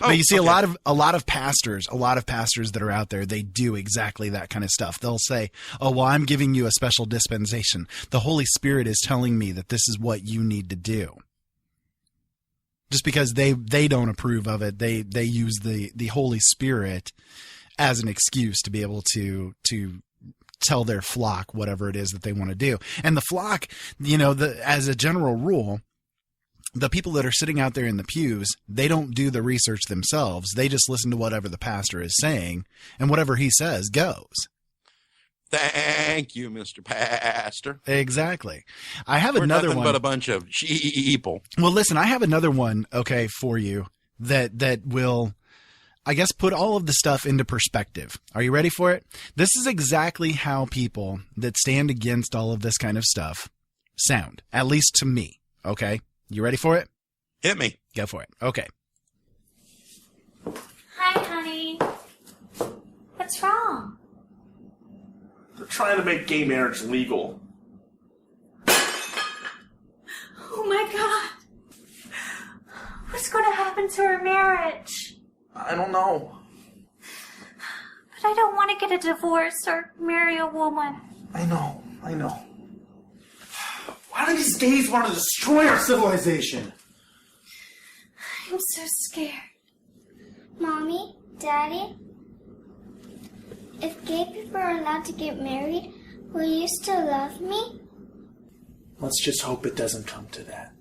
But you see, okay. a lot of pastors that are out there, they do exactly that kind of stuff. They'll say, "Oh, well, I'm giving you a special dispensation. The Holy Spirit is telling me that this is what you need to do." Just because they don't approve of it, they use the Holy Spirit as an excuse to be able to tell their flock whatever it is that they want to do. And the flock, as a general rule, the people that are sitting out there in the pews, they don't do the research themselves. They just listen to whatever the pastor is saying, and whatever he says goes. Thank you, Mr. Pastor. Exactly. I have We're another nothing one. but a bunch of sheeple. Well, listen, I have another one, okay, for you that will, I guess, put all of the stuff into perspective. Are you ready for it? This is exactly how people that stand against all of this kind of stuff sound, at least to me. Okay? You ready for it? Hit me. Go for it. Okay. Hi, honey. What's wrong? They're trying to make gay marriage legal. Oh my God. What's going to happen to our marriage? I don't know. But I don't want to get a divorce or marry a woman. I know. Why do these gays want to destroy our civilization? I'm so scared. Mommy, Daddy, if gay people are allowed to get married, will you still love me? Let's just hope it doesn't come to that.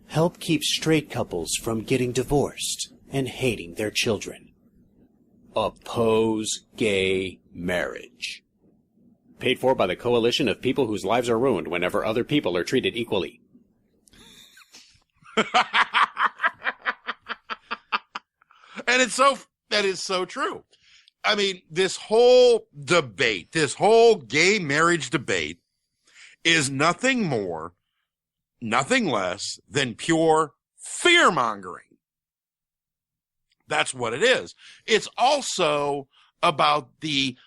Help keep straight couples from getting divorced and hating their children. Oppose gay marriage. Paid for by the coalition of people whose lives are ruined whenever other people are treated equally. And that is so true. I mean, this whole debate, this whole gay marriage debate is nothing more, nothing less than pure fear-mongering. That's what it is. It's also about the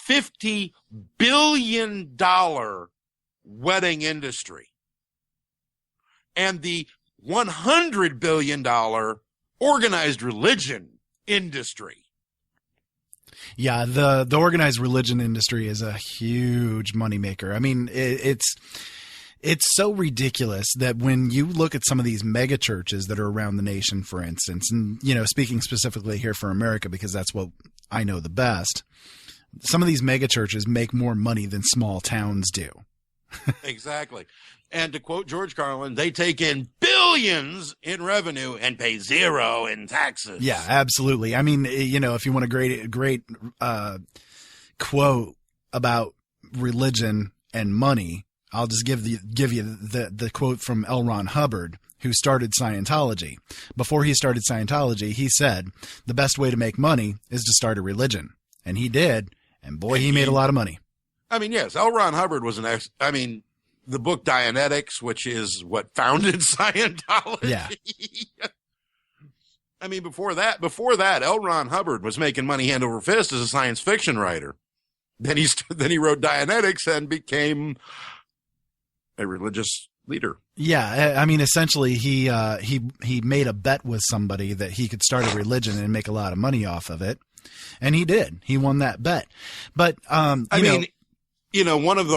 $50 billion wedding industry and the $100 billion organized religion industry. Yeah, the organized religion industry is a huge moneymaker. I mean, it's so ridiculous that when you look at some of these mega churches that are around the nation, for instance, and, speaking specifically here for America, because that's what I know the best, some of these mega churches make more money than small towns do. Exactly. And to quote George Carlin, they take in billions in revenue and pay zero in taxes. Yeah, absolutely. I mean, if you want a great quote about religion and money, I'll just give you the quote from L. Ron Hubbard, who started Scientology. Before he started Scientology, he said, the best way to make money is to start a religion. And he did. And boy, he made a lot of money. I mean, yes, L. Ron Hubbard was the book Dianetics, which is what founded Scientology. Yeah. I mean, before that, L. Ron Hubbard was making money hand over fist as a science fiction writer. Then he wrote Dianetics and became a religious leader. Yeah, I mean, essentially, he made a bet with somebody that he could start a religion and make a lot of money off of it, and he did. He won that bet. But one of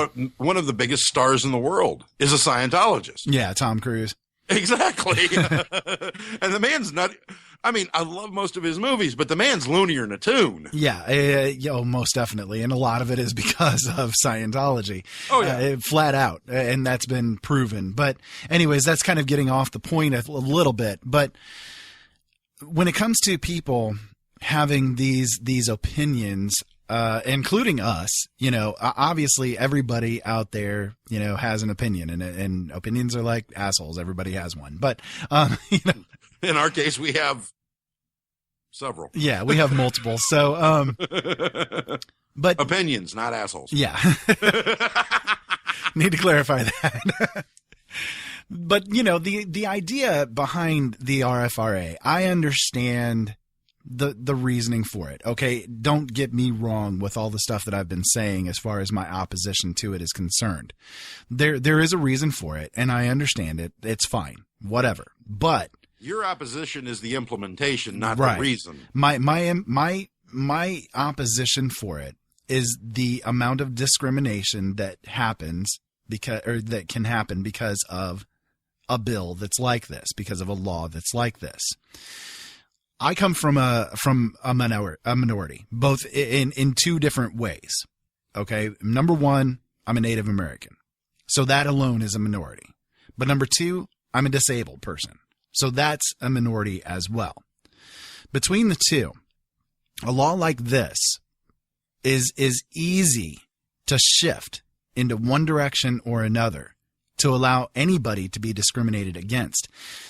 the biggest stars in the world is a Scientologist. Yeah, Tom Cruise. Exactly. And the man's not. I mean, I love most of his movies, but the man's loonier than a tune. Yeah, most definitely. And a lot of it is because of Scientology. Oh, yeah. Flat out. And that's been proven. But anyways, that's kind of getting off the point a little bit. But when it comes to people having these opinions, including us, obviously everybody out there, has an opinion, and opinions are like assholes. Everybody has one. But, in our case, we have several. Yeah, we have multiple. So, but opinions, not assholes. Yeah. Need to clarify that. But, the idea behind the RFRA, I understand the reasoning for it. Okay, don't get me wrong with all the stuff that I've been saying as far as my opposition to it is concerned. There is a reason for it, and I understand it. It's fine, whatever. But your opposition is the implementation, not right. the reason. My opposition for it is the amount of discrimination that happens that can happen because of a bill that's like this, because of a law that's like this. I come from a minority, both in two different ways. Okay. Number one, I'm a Native American. So that alone is a minority. But number two, I'm a disabled person. So that's a minority as well. Between the two, a law like this is easy to shift into one direction or another to allow anybody to be discriminated against.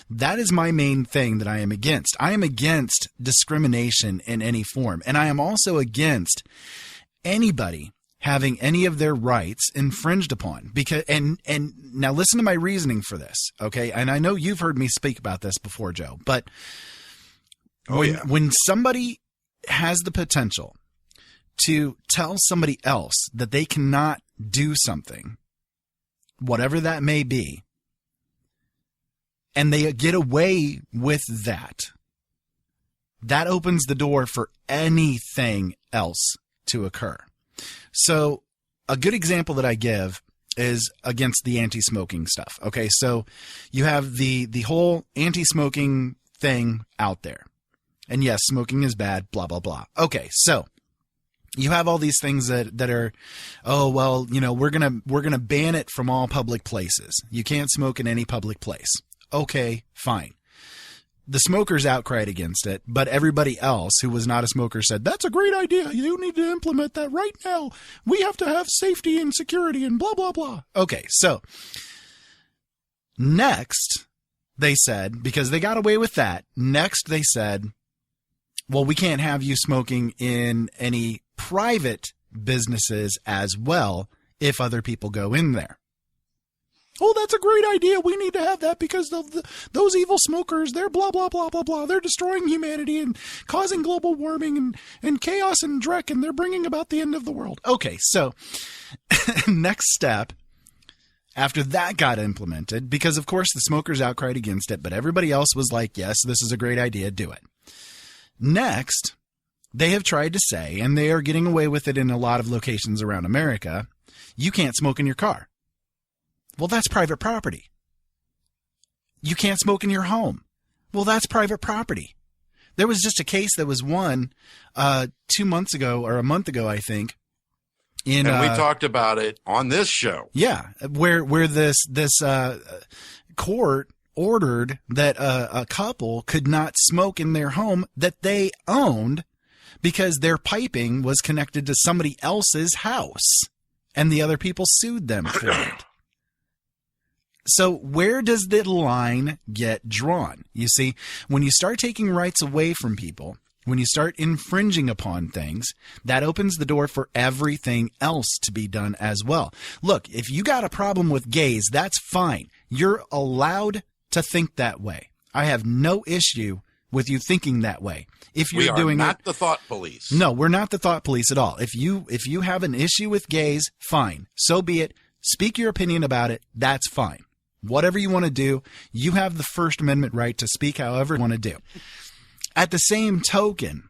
That is my main thing that I am against. I am against discrimination in any form. And I am also against anybody having any of their rights infringed upon. Because and now listen to my reasoning for this, okay? And I know you've heard me speak about this before, Joe, but when somebody has the potential to tell somebody else that they cannot do something, whatever that may be, and they get away with that, that opens the door for anything else to occur. So a good example that I give is against the anti-smoking stuff. Okay, so you have the whole anti-smoking thing out there. And yes, smoking is bad, blah, blah, blah. Okay, so you have all these things that are, oh, well, you know, we're gonna ban it from all public places. You can't smoke in any public place. Okay, fine. The smokers outcried against it, but everybody else who was not a smoker said, that's a great idea. You need to implement that right now. We have to have safety and security and blah, blah, blah. Okay, so next they said, because they got away with that, next they said, well, we can't have you smoking in any private businesses as well if other people go in there. Oh, that's a great idea. We need to have that because those evil smokers, they're blah, blah, blah, blah, blah. They're destroying humanity and causing global warming and chaos and dreck, and they're bringing about the end of the world. Okay, so next step, after that got implemented, because of course the smokers outcried against it, but everybody else was like, yes, this is a great idea, do it. Next, they have tried to say, and they are getting away with it in a lot of locations around America, you can't smoke in your car. Well, that's private property. You can't smoke in your home. Well, that's private property. There was just a case that was won 2 months ago or a month ago, I think. And we talked about it on this show. Yeah, where this court ordered that a couple could not smoke in their home that they owned because their piping was connected to somebody else's house, and the other people sued them for it. So where does the line get drawn? You see, when you start taking rights away from people, when you start infringing upon things, that opens the door for everything else to be done as well. Look, if you got a problem with gays, that's fine. You're allowed to think that way. I have no issue with you thinking that way. If you're doing not the thought police. No, we're not the thought police at all. If you have an issue with gays, fine. So be it. Speak your opinion about it. That's fine. Whatever you want to do, you have the First Amendment right to speak however you want to do. At the same token,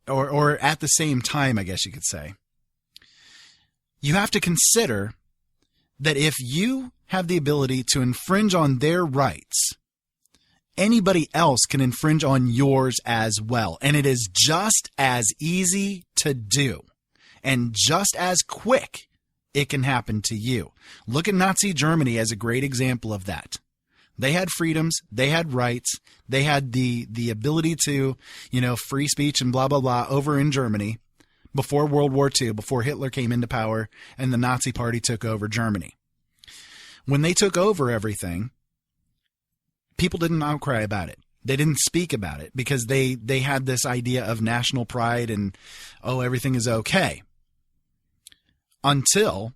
or at the same time, I guess you could say, you have to consider that if you have the ability to infringe on their rights, anybody else can infringe on yours as well. And it is just as easy to do and just as quick it can happen to you. Look at Nazi Germany as a great example of that. They had freedoms, they had rights, they had the ability to, free speech and blah, blah, blah over in Germany before World War II, before Hitler came into power and the Nazi Party took over Germany. When they took over everything, people didn't outcry about it. They didn't speak about it because they had this idea of national pride and, oh, everything is okay. Until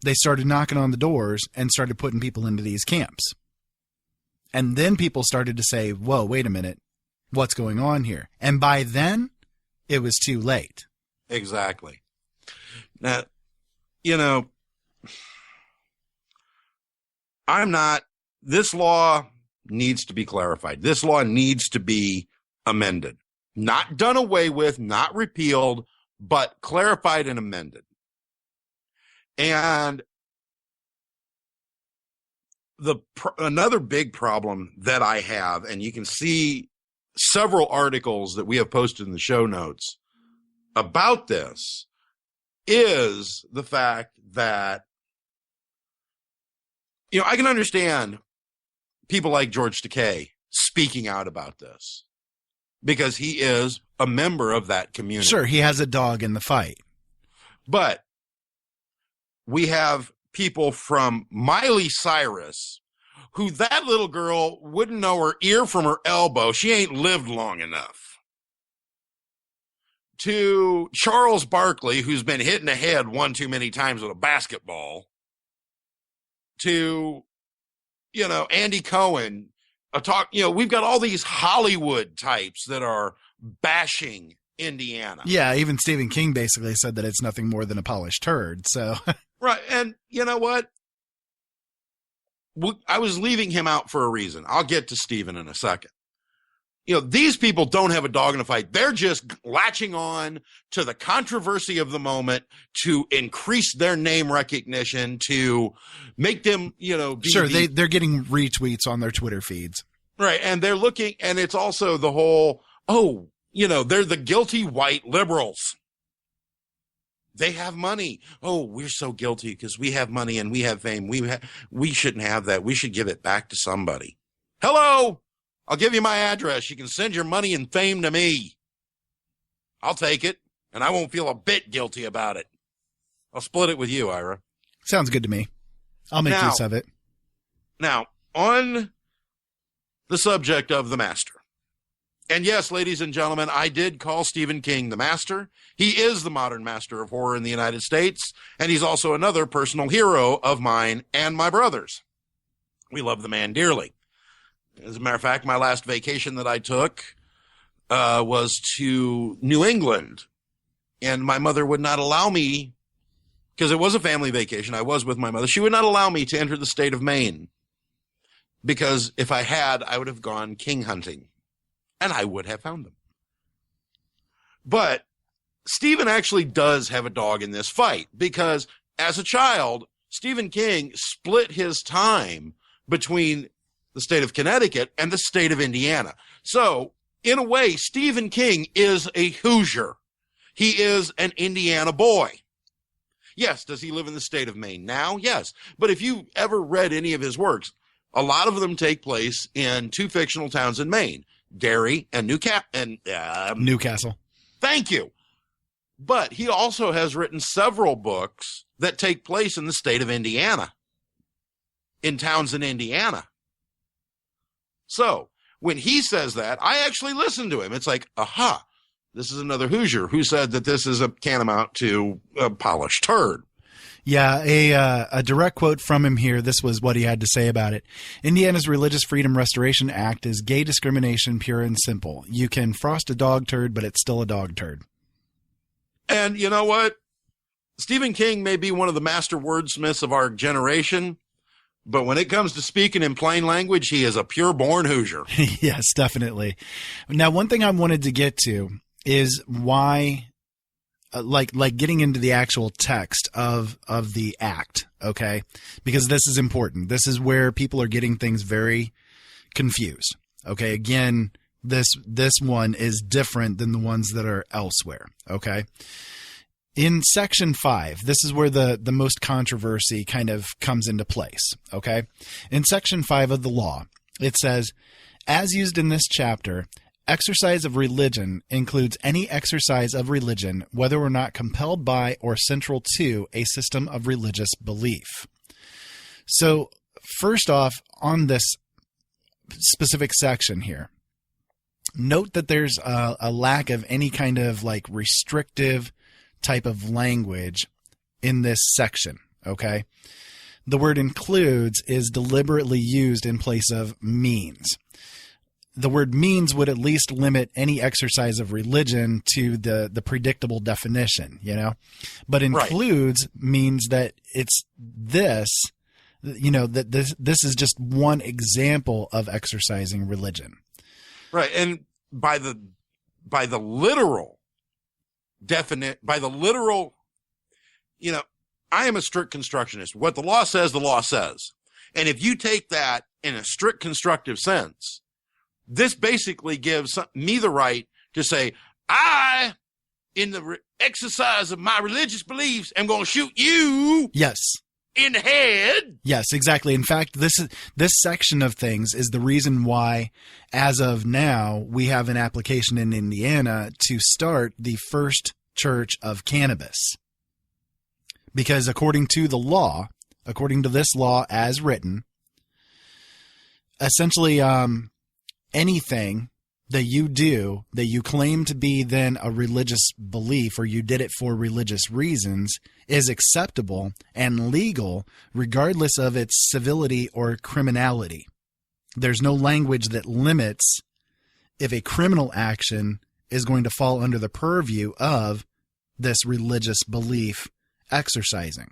they started knocking on the doors and started putting people into these camps. And then people started to say, whoa, wait a minute. what's going on here. And by then, it was too late. Exactly. Now, you know, this law needs to be clarified. This law needs to be amended. Not done away with, not repealed, but clarified and amended. And another big problem that I have, and you can see several articles that we have posted in the show notes about this, is the fact that, you know, I can understand people like George Takei speaking out about this because he is a member of that community. Sure, he has a dog in the fight. But we have people from Miley Cyrus, who that little girl wouldn't know her ear from her elbow. She ain't lived long enough. To Charles Barkley, who's been hit in the head one too many times with a basketball. To, you know, Andy Cohen. We've got all these Hollywood types that are bashing Indiana. Yeah, even Stephen King basically said that it's nothing more than a polished turd. So right, and you know what? I was leaving him out for a reason. I'll get to Stephen in a second. You know, these people don't have a dog in the fight. They're just latching on to the controversy of the moment to increase their name recognition, to make them, you know, they're getting retweets on their Twitter feeds. Right, and they're looking, and it's also the whole, they're the guilty white liberals. They have money. Oh, we're so guilty because we have money and we have fame. We shouldn't have that. We should give it back to somebody. Hello, I'll give you my address. You can send your money and fame to me. I'll take it, and I won't feel a bit guilty about it. I'll split it with you, Ira. Sounds good to me. I'll make use of it. Now, on the subject of the master. And yes, ladies and gentlemen, I did call Stephen King the master. He is the modern master of horror in the United States, and he's also another personal hero of mine and my brother's. We love the man dearly. As a matter of fact, my last vacation that I took was to New England, and my mother would not allow me, because it was a family vacation. I was with my mother. She would not allow me to enter the state of Maine, because if I had, I would have gone king hunting. And I would have found them. But Stephen actually does have a dog in this fight because as a child, Stephen King split his time between the state of Connecticut and the state of Indiana. So in a way, Stephen King is a Hoosier. He is an Indiana boy. Yes, does he live in the state of Maine now? Yes. But if you ever read any of his works, a lot of them take place in two fictional towns in Maine. Derry and Newcastle. Thank you. But he also has written several books that take place in the state of Indiana, in towns in Indiana. So when he says that, I actually listen to him. It's like, aha, this is another Hoosier who said that this is a tantamount to a polished turd. Yeah, a direct quote from him here. This was what he had to say about it. Indiana's Religious Freedom Restoration Act is gay discrimination, pure and simple. You can frost a dog turd, but it's still a dog turd. And you know what? Stephen King may be one of the master wordsmiths of our generation, but when it comes to speaking in plain language, he is a pure-born Hoosier. Yes, definitely. Now, one thing I wanted to get to is why... like getting into the actual text of the act, okay? Because this is important. This is where people are getting things very confused, okay? Again, this one is different than the ones that are elsewhere, okay? In Section 5, this is where the most controversy kind of comes into place, okay? In Section 5 of the law, it says, as used in this chapter, exercise of religion includes any exercise of religion, whether or not compelled by or central to a system of religious belief. So, first off, on this specific section here, note that there's a lack of any kind of like restrictive type of language in this section, okay? The word includes is deliberately used in place of means. the word means would at least limit any exercise of religion to the predictable definition, but includes means that it's this, that this is just one example of exercising religion. Right. And by the literal, I am a strict constructionist. What the law says, the law says. And if you take that in a strict constructive sense, this basically gives me the right to say, I, in the exercise of my religious beliefs, am going to shoot you. Yes. In the head. Yes, exactly. In fact, this section of things is the reason why, as of now, we have an application in Indiana to start the first church of cannabis. Because according to this law as written, essentially anything that you do that you claim to be then a religious belief, or you did it for religious reasons, is acceptable and legal regardless of its civility or criminality. There's no language that limits if a criminal action is going to fall under the purview of this religious belief exercising.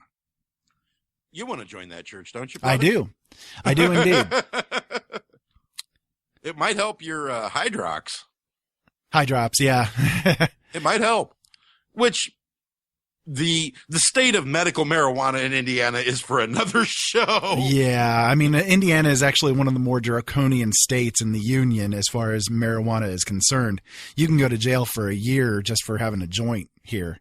You want to join that church, don't you, brother? I do indeed. It might help your hydrox. Hydrops, yeah. It might help. Which the state of medical marijuana in Indiana is for another show. Yeah, I mean, Indiana is actually one of the more draconian states in the union as far as marijuana is concerned. You can go to jail for a year just for having a joint here.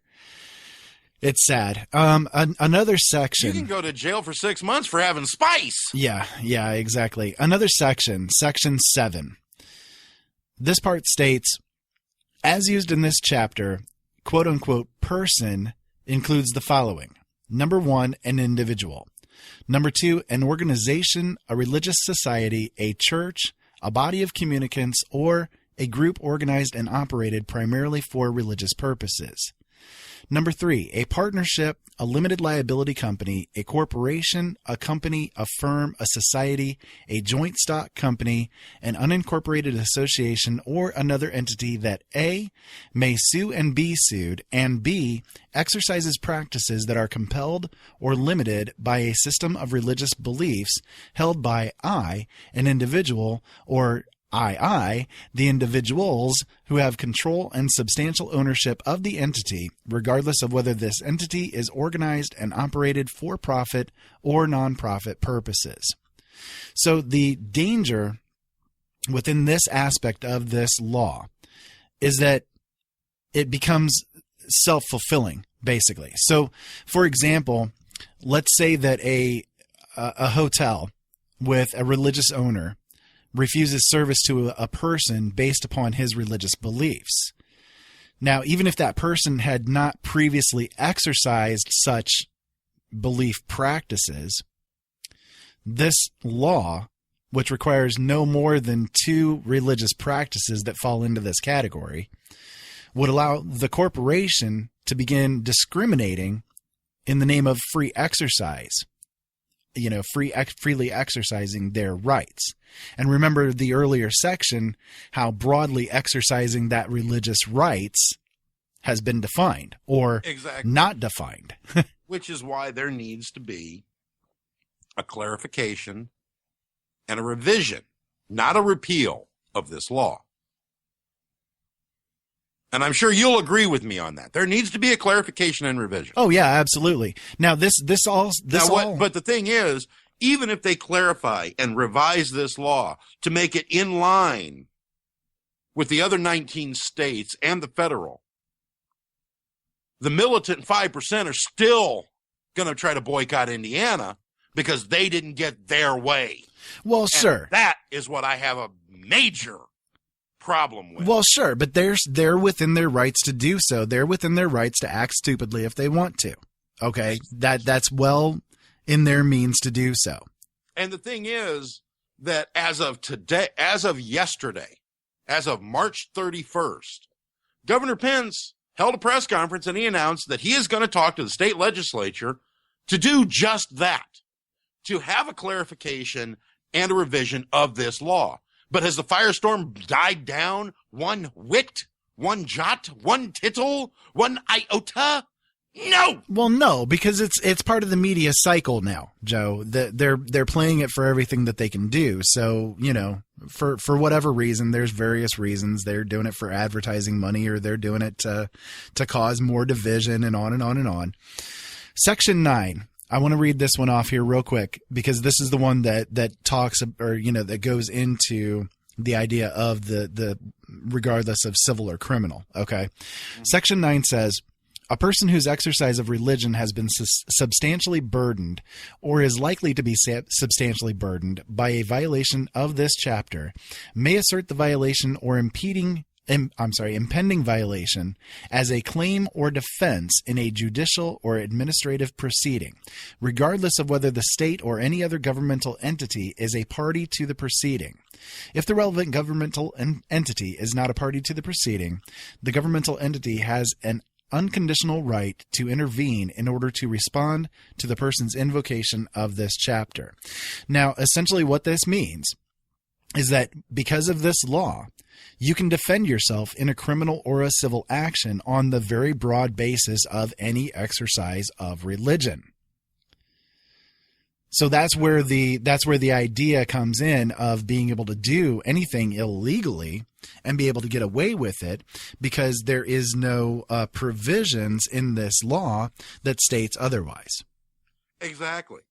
It's sad. Another section. You can go to jail for 6 months for having spice. Yeah, exactly. Another section, section 7. This part states, as used in this chapter, quote unquote, person includes the following. Number 1, an individual. Number 2, an organization, a religious society, a church, a body of communicants, or a group organized and operated primarily for religious purposes. Number 3, a partnership, a limited liability company, a corporation, a company, a firm, a society, a joint stock company, an unincorporated association, or another entity that A, may sue and be sued, and B, exercises practices that are compelled or limited by a system of religious beliefs held by I, an individual, or II, the individuals who have control and substantial ownership of the entity, regardless of whether this entity is organized and operated for profit or nonprofit purposes. So the danger within this aspect of this law is that it becomes self-fulfilling, basically. So, for example, let's say that a hotel with a religious owner refuses service to a person based upon his religious beliefs. Now, even if that person had not previously exercised such belief practices, this law, which requires no more than 2 religious practices that fall into this category, would allow the corporation to begin discriminating in the name of free exercise. Freely exercising their rights. And remember the earlier section, how broadly exercising that religious rights has been defined or not defined. Which is why there needs to be a clarification and a revision, not a repeal of this law. And I'm sure you'll agree with me on that. There needs to be a clarification and revision. Oh yeah, absolutely. Now but the thing is, even if they clarify and revise this law to make it in line with the other 19 states and the federal, the militant 5% are still going to try to boycott Indiana because they didn't get their way. Well, and sure. That is what I have a major problem with. Well, sure, but they're within their rights to do so. They're within their rights to act stupidly if they want to. Okay, that's well in their means to do so. And the thing is that as of yesterday, as of March 31st, Governor Pence held a press conference and he announced that he is going to talk to the state legislature to do just that, to have a clarification and a revision of this law. But has the firestorm died down one whit, one jot, one tittle, one iota? No. Well, no, because it's part of the media cycle now, Joe. They're playing it for everything that they can do. So, for whatever reason, there's various reasons. They're doing it for advertising money, or they're doing it to cause more division, and on and on and on. Section 9. I want to read this one off here real quick, because this is the one that talks, or that goes into the idea of the regardless of civil or criminal. Okay. Section 9 says, a person whose exercise of religion has been substantially burdened, or is likely to be substantially burdened by a violation of this chapter, may assert the violation or impending violation as a claim or defense in a judicial or administrative proceeding, regardless of whether the state or any other governmental entity is a party to the proceeding. If the relevant governmental entity is not a party to the proceeding, the governmental entity has an unconditional right to intervene in order to respond to the person's invocation of this chapter. Now, essentially what this means is that because of this law, you can defend yourself in a criminal or a civil action on the very broad basis of any exercise of religion. So that's where the idea comes in of being able to do anything illegally and be able to get away with it, because there is no provisions in this law that states otherwise. Exactly.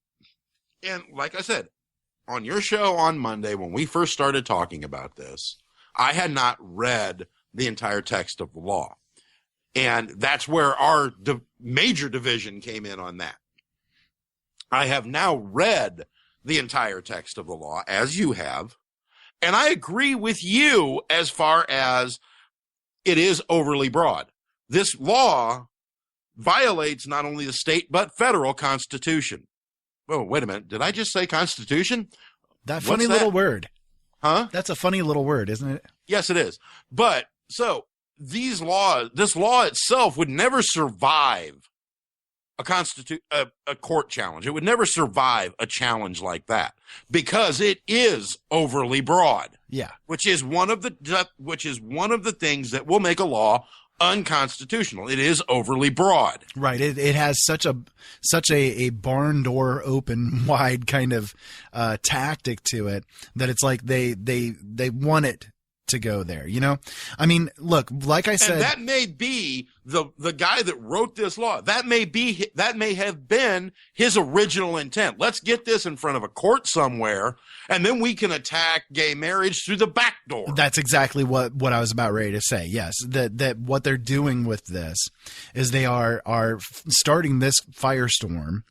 And like I said, on your show on Monday, when we first started talking about this, I had not read the entire text of the law. And that's where our major division came in on that. I have now read the entire text of the law, as you have, and I agree with you as far as it is overly broad. This law violates not only the state but federal constitution. Oh, wait a minute. Did I just say constitution? That funny little word. Huh? That's a funny little word, isn't it? Yes, it is. But so this law itself would never survive a court challenge. It would never survive a challenge like that, because it is overly broad. Yeah. Which is one of the things that will make a law unconstitutional. It is overly broad. Right. It has such a barn door open wide kind of tactic to it that it's like they want it to go there, I mean, look, like I said, and that may be the guy that wrote this law. That may have been his original intent. Let's get this in front of a court somewhere, and then we can attack gay marriage through the back door. That's exactly what I was about ready to say. Yes, that what they're doing with this is they are starting this firestorm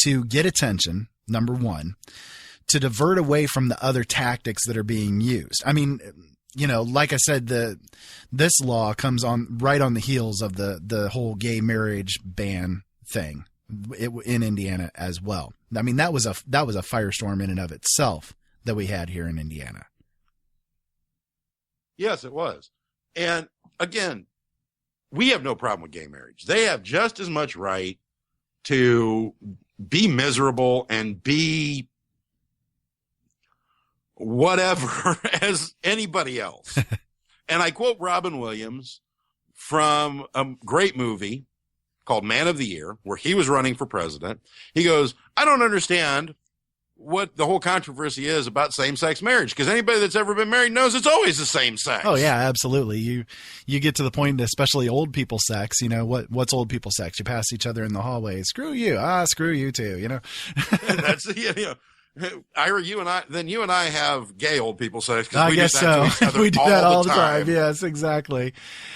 to get attention, number one, to divert away from the other tactics that are being used. I mean, like I said, this law comes right on the heels of the whole gay marriage ban thing in Indiana as well. I mean, that was a firestorm in and of itself that we had here in Indiana. Yes, it was. And again, we have no problem with gay marriage. They have just as much right to be miserable and be whatever as anybody else. And I quote Robin Williams from a great movie called Man of the Year, where he was running for president. He goes, I don't understand what the whole controversy is about same-sex marriage, because anybody that's ever been married knows it's always the same sex. Oh yeah, absolutely. You get to the point, especially old people sex, what's old people sex? You pass each other in the hallway. Screw you. Screw you too, That's, Ira, you and I have gay old people sex. I guess so. We do that all the time. Yes, exactly.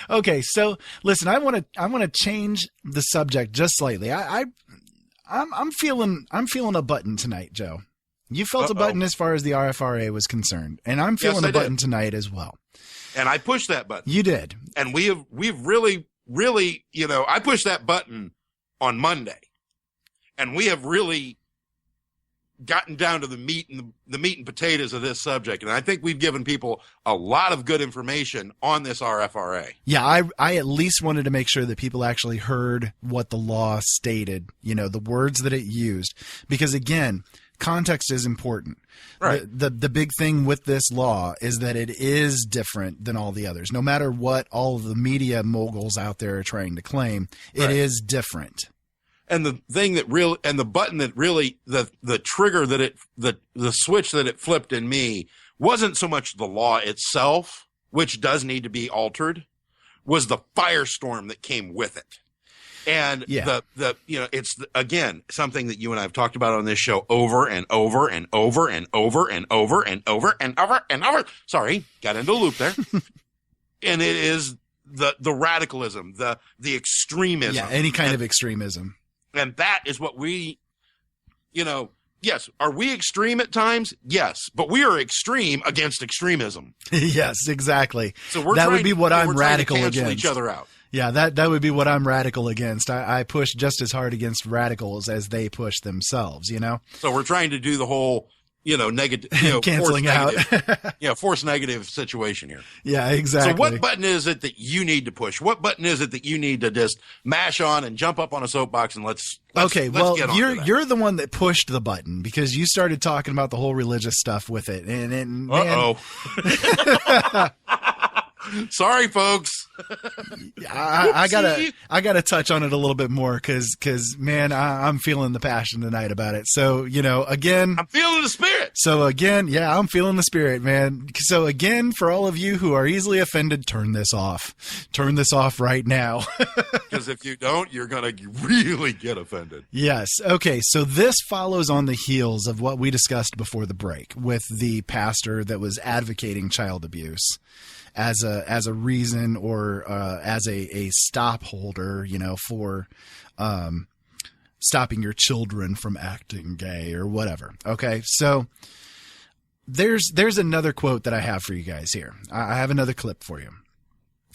Okay, so listen, I want to change the subject just slightly. I'm feeling a button tonight, Joe. You felt a button as far as the RFRA was concerned, and I'm feeling a button tonight as well. And I pushed that button. You did. And we've really, I pushed that button on Monday, and we have really gotten down to the meat and potatoes of this subject. And I think we've given people a lot of good information on this RFRA. Yeah, I at least wanted to make sure that people actually heard what the law stated, the words that it used. Because again, context is important. Right. The big thing with this law is that it is different than all the others. No matter what all of the media moguls out there are trying to claim, it is different. And the thing that really, and the button that really, the trigger that it, the switch that it flipped in me wasn't so much the law itself, which does need to be altered, was the firestorm that came with it. And it's again, something that you and I have talked about on this show over and over and over and over and over and over and over and over. Sorry, got into a loop there. And it is the radicalism, the extremism. Yeah, any kind of extremism. And that is what we, yes. Are we extreme at times? Yes. But we are extreme against extremism. Yes, exactly. So that would be what I'm radical to cancel against. Each other out. Yeah, that would be what I'm radical against. I push just as hard against radicals as they push themselves, So we're trying to do the whole, negative, canceling out. Force negative situation here. Yeah, exactly. So what button is it that you need to push? What button is it that you need to just mash on and jump up on a soapbox and let's okay, well, get on you're the one that pushed the button because you started talking about the whole religious stuff with it. And sorry, folks. I gotta touch on it a little bit more because man, I'm feeling the passion tonight about it. So again, I'm feeling the spirit. So again, yeah, I'm feeling the spirit, man. So again, for all of you who are easily offended, turn this off. Turn this off right now. Because if you don't, you're gonna really get offended. Yes. Okay. So this follows on the heels of what we discussed before the break with the pastor that was advocating child abuse as a reason or as a stop holder, for stopping your children from acting gay or whatever. Okay, so there's another quote that I have for you guys here. I have another clip for you.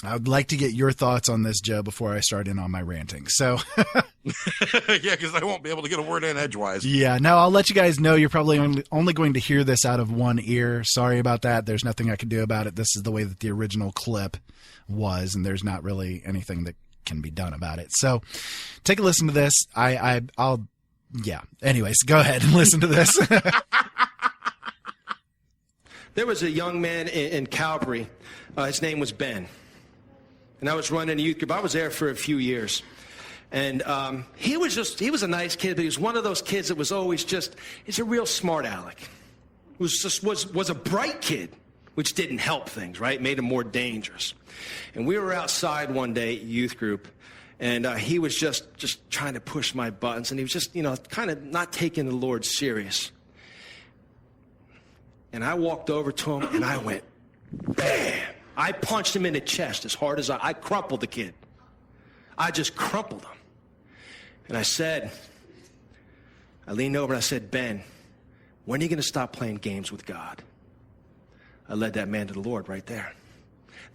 I would like to get your thoughts on this, Joe, before I start in on my ranting. So, yeah, because I won't be able to get a word in edgewise. Yeah, no, I'll let you guys know you're probably only going to hear this out of one ear. Sorry about that. There's nothing I can do about it. This is the way that the original clip was, and there's not really anything that can be done about it. So, take a listen to this. I'll Anyways, go ahead and listen to this. There was a young man in Calvary. His name was Ben. And I was running a youth group. I was there for a few years. And he was a nice kid, but he was one of those kids that was always he's a real smart aleck. Was a bright kid, which didn't help things, right? Made him more dangerous. And we were outside one day at youth group, and he was just trying to push my buttons, and he was just, kind of not taking the Lord serious. And I walked over to him, and I went, bam! I punched him in the chest as hard as I crumpled the kid. I just crumpled him. And I leaned over and I said, Ben, when are you going to stop playing games with God? I led that man to the Lord right there.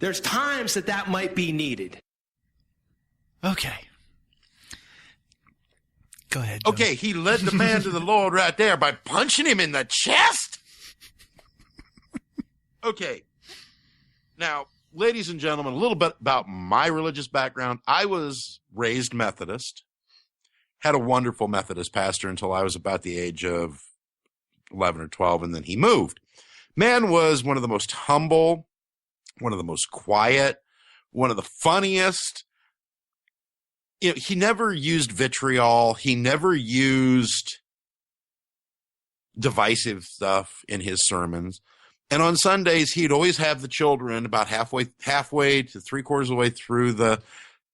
There's times that might be needed. Okay. Go ahead, Joe. Okay, he led the man to the Lord right there by punching him in the chest? Okay. Now, ladies and gentlemen, a little bit about my religious background. I was raised Methodist, had a wonderful Methodist pastor until I was about the age of 11 or 12, and then he moved. Man was one of the most humble, one of the most quiet, one of the funniest. He never used vitriol. He never used divisive stuff in his sermons. And on Sundays, he'd always have the children about halfway to 3/4 of the way through the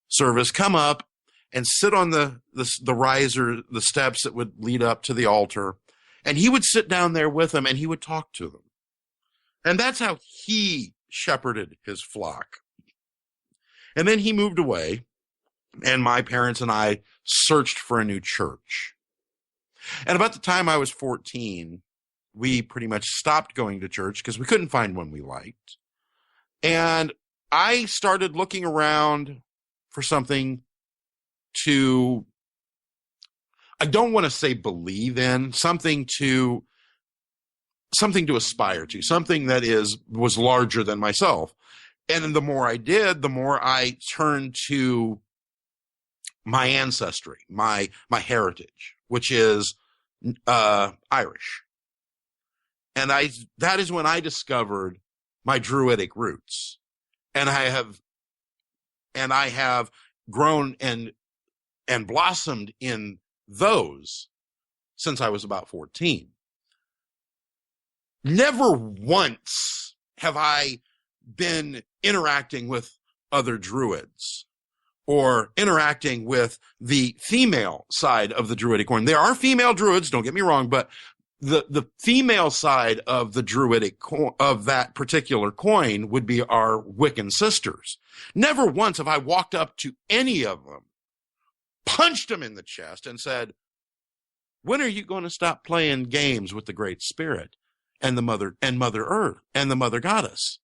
service come up and sit on the riser, the steps that would lead up to the altar. And he would sit down there with them and he would talk to them. And that's how he shepherded his flock. And then he moved away, and my parents and I searched for a new church. And about the time I was 14, we pretty much stopped going to church because we couldn't find one we liked. And I started looking around for something to, I don't want to say believe in, something to aspire to, something that was larger than myself. And then the more I did, the more I turned to my ancestry, my heritage, which is Irish. And that is when I discovered my Druidic roots. And I have grown and blossomed in those since I was about 14. Never once have I been interacting with other Druids or interacting with the female side of the Druidic coin. There are female Druids, don't get me wrong, but the female side of the Druidic of that particular coin would be our Wiccan sisters. Never once have I walked up to any of them, punched them in the chest, and said, "When are you going to stop playing games with the Great Spirit and the Mother Earth and the Mother Goddess?"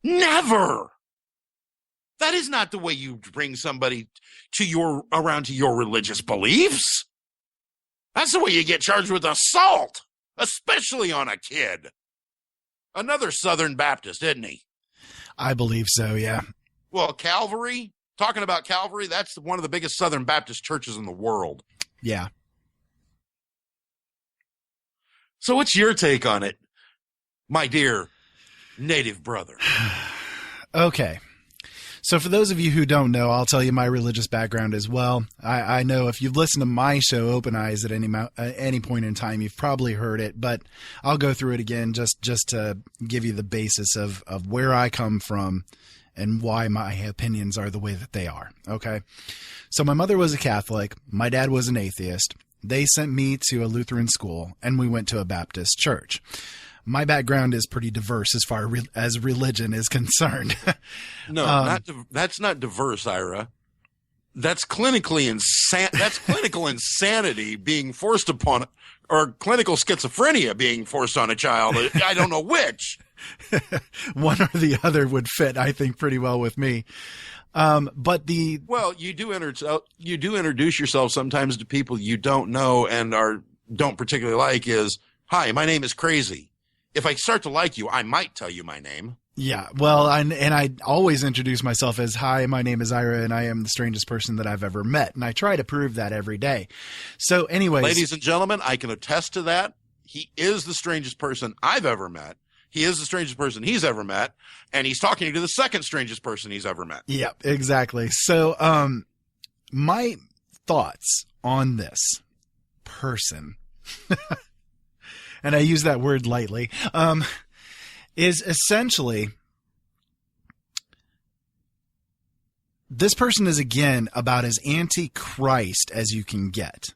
Never. That is not the way you bring somebody around to your religious beliefs. That's the way you get charged with assault, especially on a kid. Another Southern Baptist, isn't he? I believe so, yeah. Well, Calvary, talking about Calvary, that's one of the biggest Southern Baptist churches in the world. Yeah. So what's your take on it, my dear native brother? Okay. So for those of you who don't know, I'll tell you my religious background as well. I know if you've listened to my show, Open Eyes, at any point in time, you've probably heard it, but I'll go through it again just to give you the basis of where I come from and why my opinions are the way that they are. Okay. So my mother was a Catholic. My dad was an atheist. They sent me to a Lutheran school and we went to a Baptist church. My background is pretty diverse as far as religion is concerned. No, that's not diverse, Ira. That's clinical insanity being forced upon, or clinical schizophrenia being forced on a child. I don't know which. One or the other would fit, I think, pretty well with me. You do introduce yourself sometimes to people you don't know and don't particularly like. Is, "Hi, my name is Crazy." If I start to like you, I might tell you my name. Yeah, well, and I always introduce myself as, "Hi, my name is Ira, and I am the strangest person that I've ever met." And I try to prove that every day. So anyways. Ladies and gentlemen, I can attest to that. He is the strangest person I've ever met. He is the strangest person he's ever met. And he's talking to the second strangest person he's ever met. Yeah, exactly. So my thoughts on this person and I use that word lightly, is essentially this person is, again, about as anti-Christ as you can get.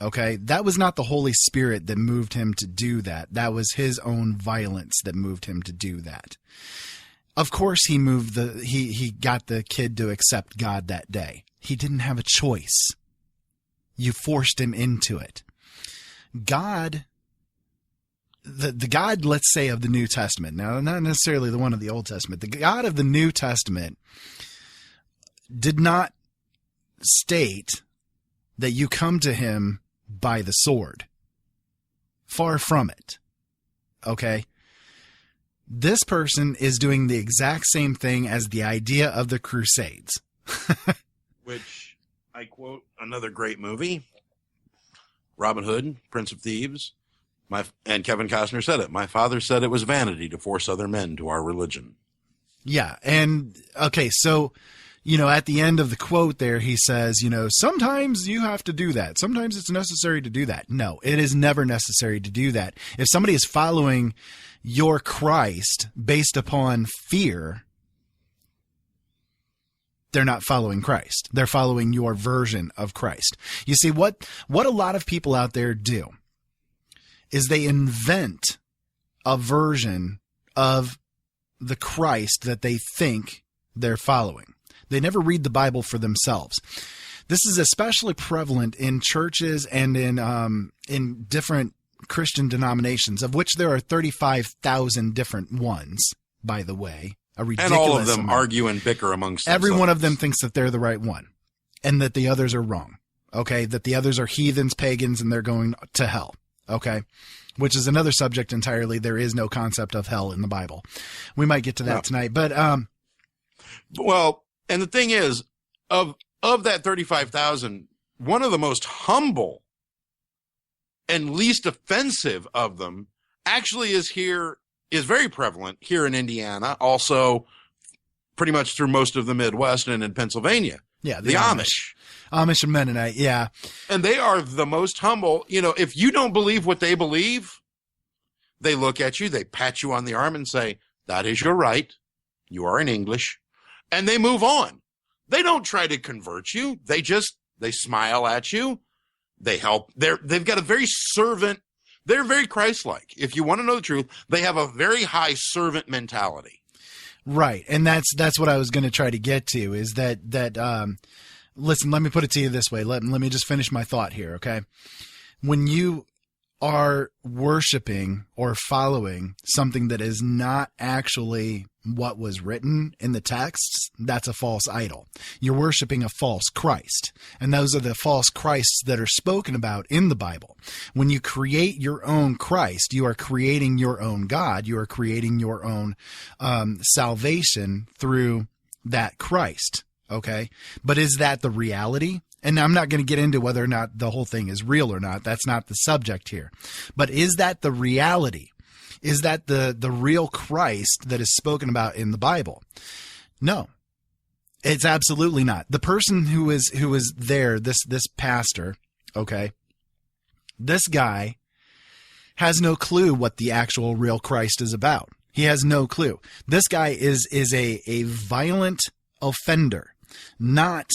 Okay? That was not the Holy Spirit that moved him to do that. That was his own violence that moved him to do that. Of course, he got the kid to accept God that day. He didn't have a choice. You forced him into it. God, the God, let's say, of the New Testament, now not necessarily the one of the Old Testament, the God of the New Testament did not state that you come to him by the sword. Far from it. Okay? This person is doing the exact same thing as the idea of the Crusades. Which, I quote another great movie, Robin Hood, Prince of Thieves. And Kevin Costner said it. "My father said it was vanity to force other men to our religion." Yeah. And okay, so, at the end of the quote there, he says, sometimes you have to do that. Sometimes it's necessary to do that. No, it is never necessary to do that. If somebody is following your Christ based upon fear, they're not following Christ. They're following your version of Christ. You see, what a lot of people out there do is they invent a version of the Christ that they think they're following. They never read the Bible for themselves. This is especially prevalent in churches and in different Christian denominations, of which there are 35,000 different ones, by the way. A ridiculous and all of them amount. Argue and bicker amongst themselves. Every one of them thinks that they're the right one and that the others are wrong. Okay, that the others are heathens, pagans, and they're going to hell. Okay, which is another subject entirely. There is no concept of hell in the Bible. We might get to that tonight, but well, and the thing is, of that 35,000, one of the most humble and least offensive of them actually is very prevalent here in Indiana, also pretty much through most of the Midwest and in Pennsylvania. Yeah, the Amish. Amish and Mennonite, yeah. And they are the most humble. You know, if you don't believe what they believe, they look at you, they pat you on the arm and say, that is your right. You are in English. And they move on. They don't try to convert you. They smile at you. They help. They've got a very servant. They're very Christ-like. If you want to know the truth, they have a very high servant mentality. Right. And that's what I was going to try to get to is that listen, let me put it to you this way. Let me just finish my thought here. Okay. When you are worshiping or following something that is not actually what was written in the texts, that's a false idol. You're worshiping a false Christ. And those are the false Christs that are spoken about in the Bible. When you create your own Christ, you are creating your own God. You are creating your own salvation through that Christ. Okay. But is that the reality? And I'm not going to get into whether or not the whole thing is real or not. That's not the subject here. But is that the reality? Is that the real Christ that is spoken about in the Bible? No, it's absolutely not. The person who is there, this pastor, okay, this guy has no clue what the actual real Christ is about. He has no clue. This guy is a violent offender, not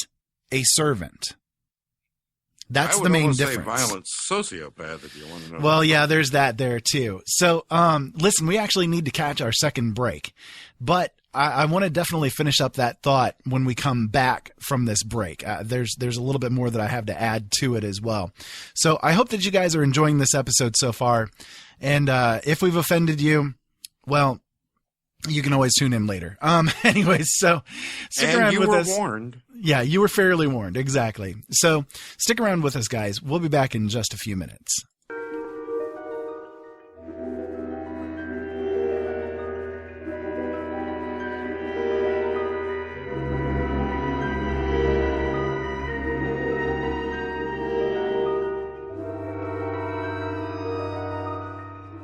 a servant. That's the main difference. I would almost say violent sociopath if you want to know. Well, yeah, there's that there too. So, listen, we actually need to catch our second break, but I want to definitely finish up that thought when we come back from this break. There's a little bit more that I have to add to it as well. So I hope that you guys are enjoying this episode so far. And, if we've offended you, well, you can always tune in later. Anyways, so stick around with us. You were warned. Yeah, you were fairly warned. Exactly. So stick around with us, guys. We'll be back in just a few minutes.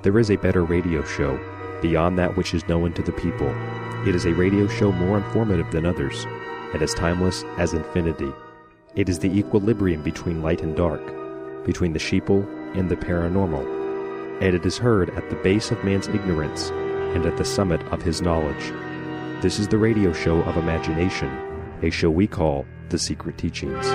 There is a better radio show beyond that which is known to the people. It is a radio show more informative than others, and as timeless as infinity. It is the equilibrium between light and dark, between the sheeple and the paranormal, and it is heard at the base of man's ignorance and at the summit of his knowledge. This is the radio show of imagination, a show we call The Secret Teachings.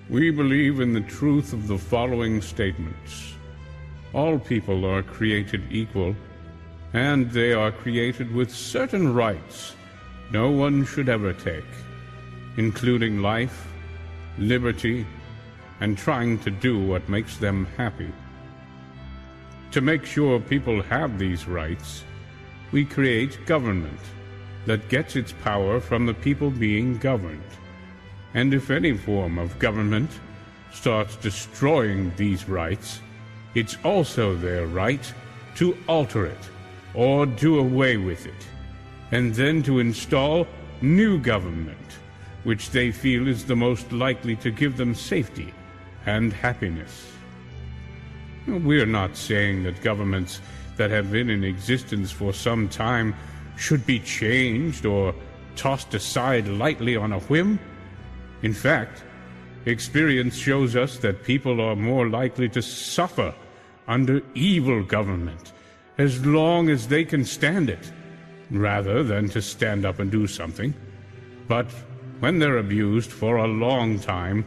We believe in the truth of the following statements. All people are created equal, and they are created with certain rights no one should ever take, including life, liberty, and trying to do what makes them happy. To make sure people have these rights, we create government that gets its power from the people being governed. And if any form of government starts destroying these rights, it's also their right to alter it or do away with it, and then to install new government, which they feel is the most likely to give them safety and happiness. We're not saying that governments that have been in existence for some time should be changed or tossed aside lightly on a whim. In fact, experience shows us that people are more likely to suffer under evil government as long as they can stand it, rather than to stand up and do something. But when they're abused for a long time,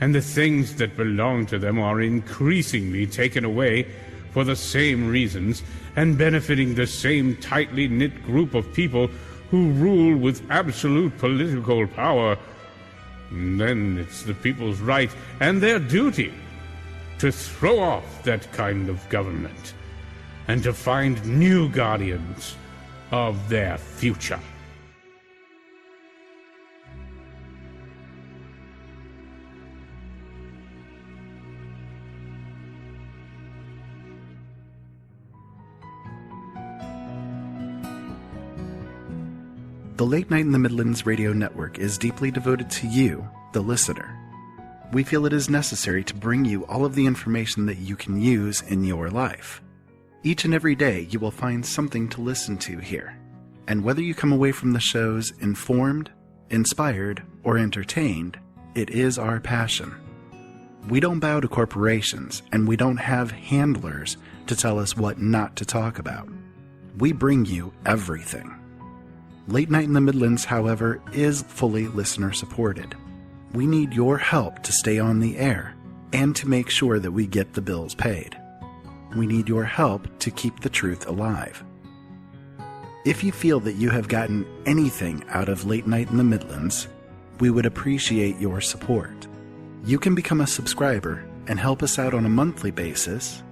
and the things that belong to them are increasingly taken away for the same reasons, and benefiting the same tightly knit group of people who rule with absolute political power, then it's the people's right and their duty to throw off that kind of government and to find new guardians of their future. The Late Night in the Midlands radio network is deeply devoted to you, the listener. We feel it is necessary to bring you all of the information that you can use in your life. Each and every day you will find something to listen to here. And whether you come away from the shows informed, inspired, or entertained, it is our passion. We don't bow to corporations, and we don't have handlers to tell us what not to talk about. We bring you everything. Late Night in the Midlands, however, is fully listener supported. We need your help to stay on the air and to make sure that we get the bills paid. We need your help to keep the truth alive. If you feel that you have gotten anything out of Late Night in the Midlands, we would appreciate your support. You can become a subscriber and help us out on a monthly basis,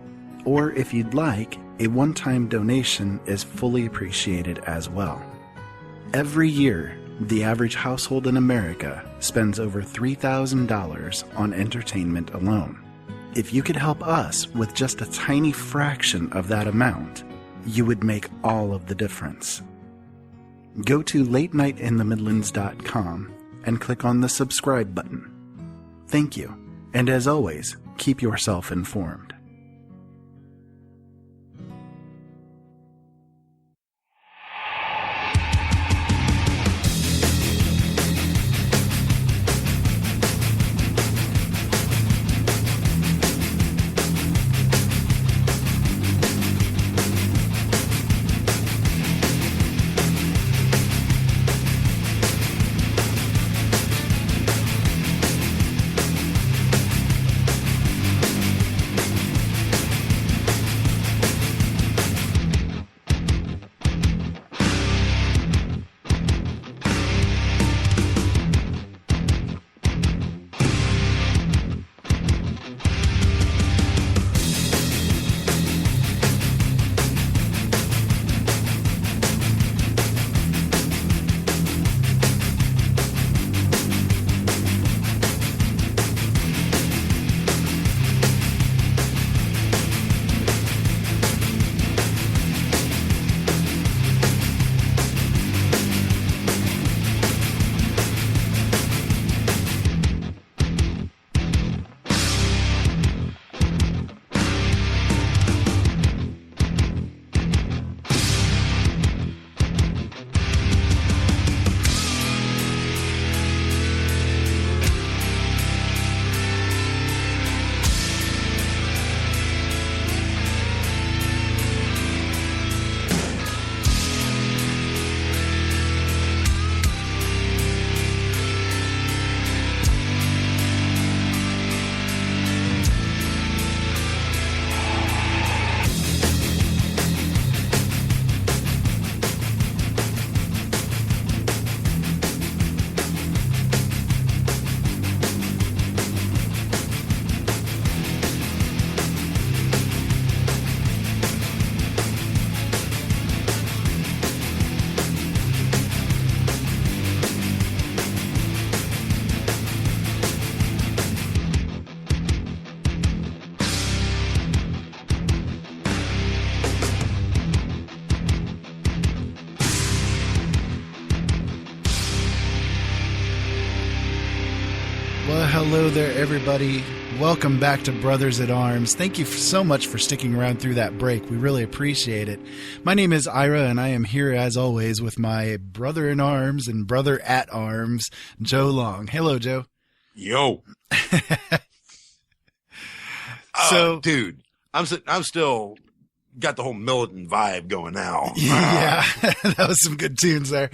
or if you'd like, a one-time donation is fully appreciated as well. Every year, the average household in America spends over $3,000 on entertainment alone. If you could help us with just a tiny fraction of that amount, you would make all of the difference. Go to latenightinthemidlands.com and click on the subscribe button. Thank you, and as always, keep yourself informed. Hello there, everybody. Welcome back to Brothers at Arms. Thank you so much for sticking around through that break. We really appreciate it. My name is Ira, and I am here, as always, with my brother in arms and brother at arms, Joe Long. Hello, Joe. Yo. Dude, I'm still got the whole militant vibe going now. Yeah, that was some good tunes there.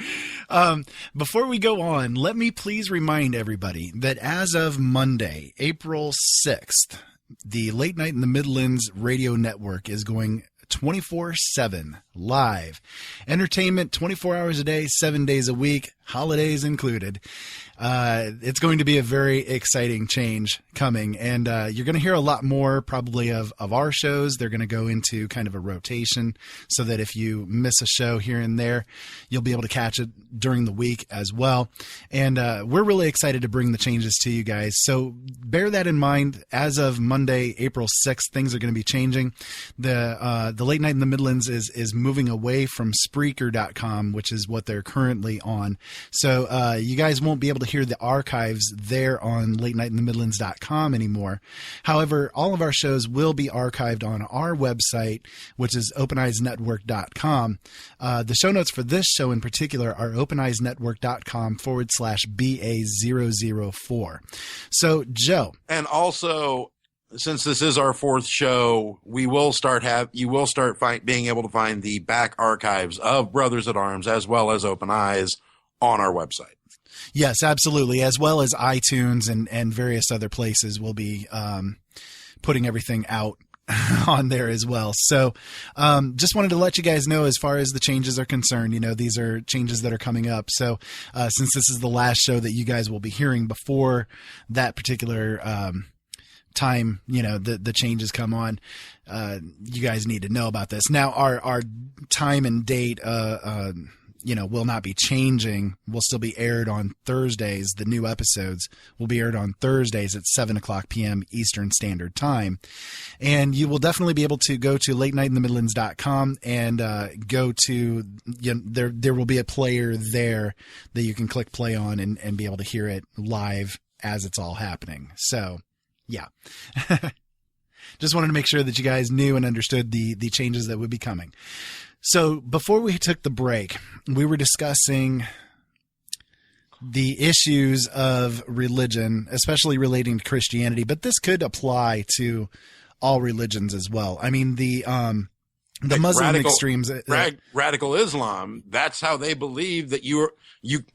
Before we go on, let me please remind everybody that as of Monday, April 6th, the Late Night in the Midlands radio network is going 24/7 live. Entertainment 24 hours a day, 7 days a week, holidays included. It's going to be a very exciting change coming, and you're going to hear a lot more probably of our shows. They're going to go into kind of a rotation so that if you miss a show here and there, you'll be able to catch it during the week as well. And we're really excited to bring the changes to you guys. So bear that in mind. As of Monday, April 6th, things are going to be changing. The Late Night in the Midlands is moving away from Spreaker.com, which is what they're currently on. So you guys won't be able to hear the archives there on latenightintthemidlands.com anymore. However, all of our shows will be archived on our website, which is openeyesnetwork.com. The show notes for this show in particular are openeyesnetwork.com/BA004. So, Joe. And also, since this is our fourth show, you will start being able to find the back archives of Brothers at Arms as well as Open Eyes on our website. Yes, absolutely. As well as iTunes and various other places. We'll be putting everything out on there as well. So just wanted to let you guys know as far as the changes are concerned, these are changes that are coming up. So since this is the last show that you guys will be hearing before that particular time, the changes come on, you guys need to know about this. Now, our time and date will not be changing. Will still be aired on Thursdays. The new episodes will be aired on Thursdays at 7:00 p.m. Eastern Standard Time. And you will definitely be able to go to latenightintthemidlands.com and go to, there will be a player there that you can click play on and be able to hear it live as it's all happening. So, yeah. Just wanted to make sure that you guys knew and understood the changes that would be coming. So before we took the break, we were discussing the issues of religion, especially relating to Christianity, but this could apply to all religions as well. I mean, the Muslim extremes, radical Islam, that's how they believe that you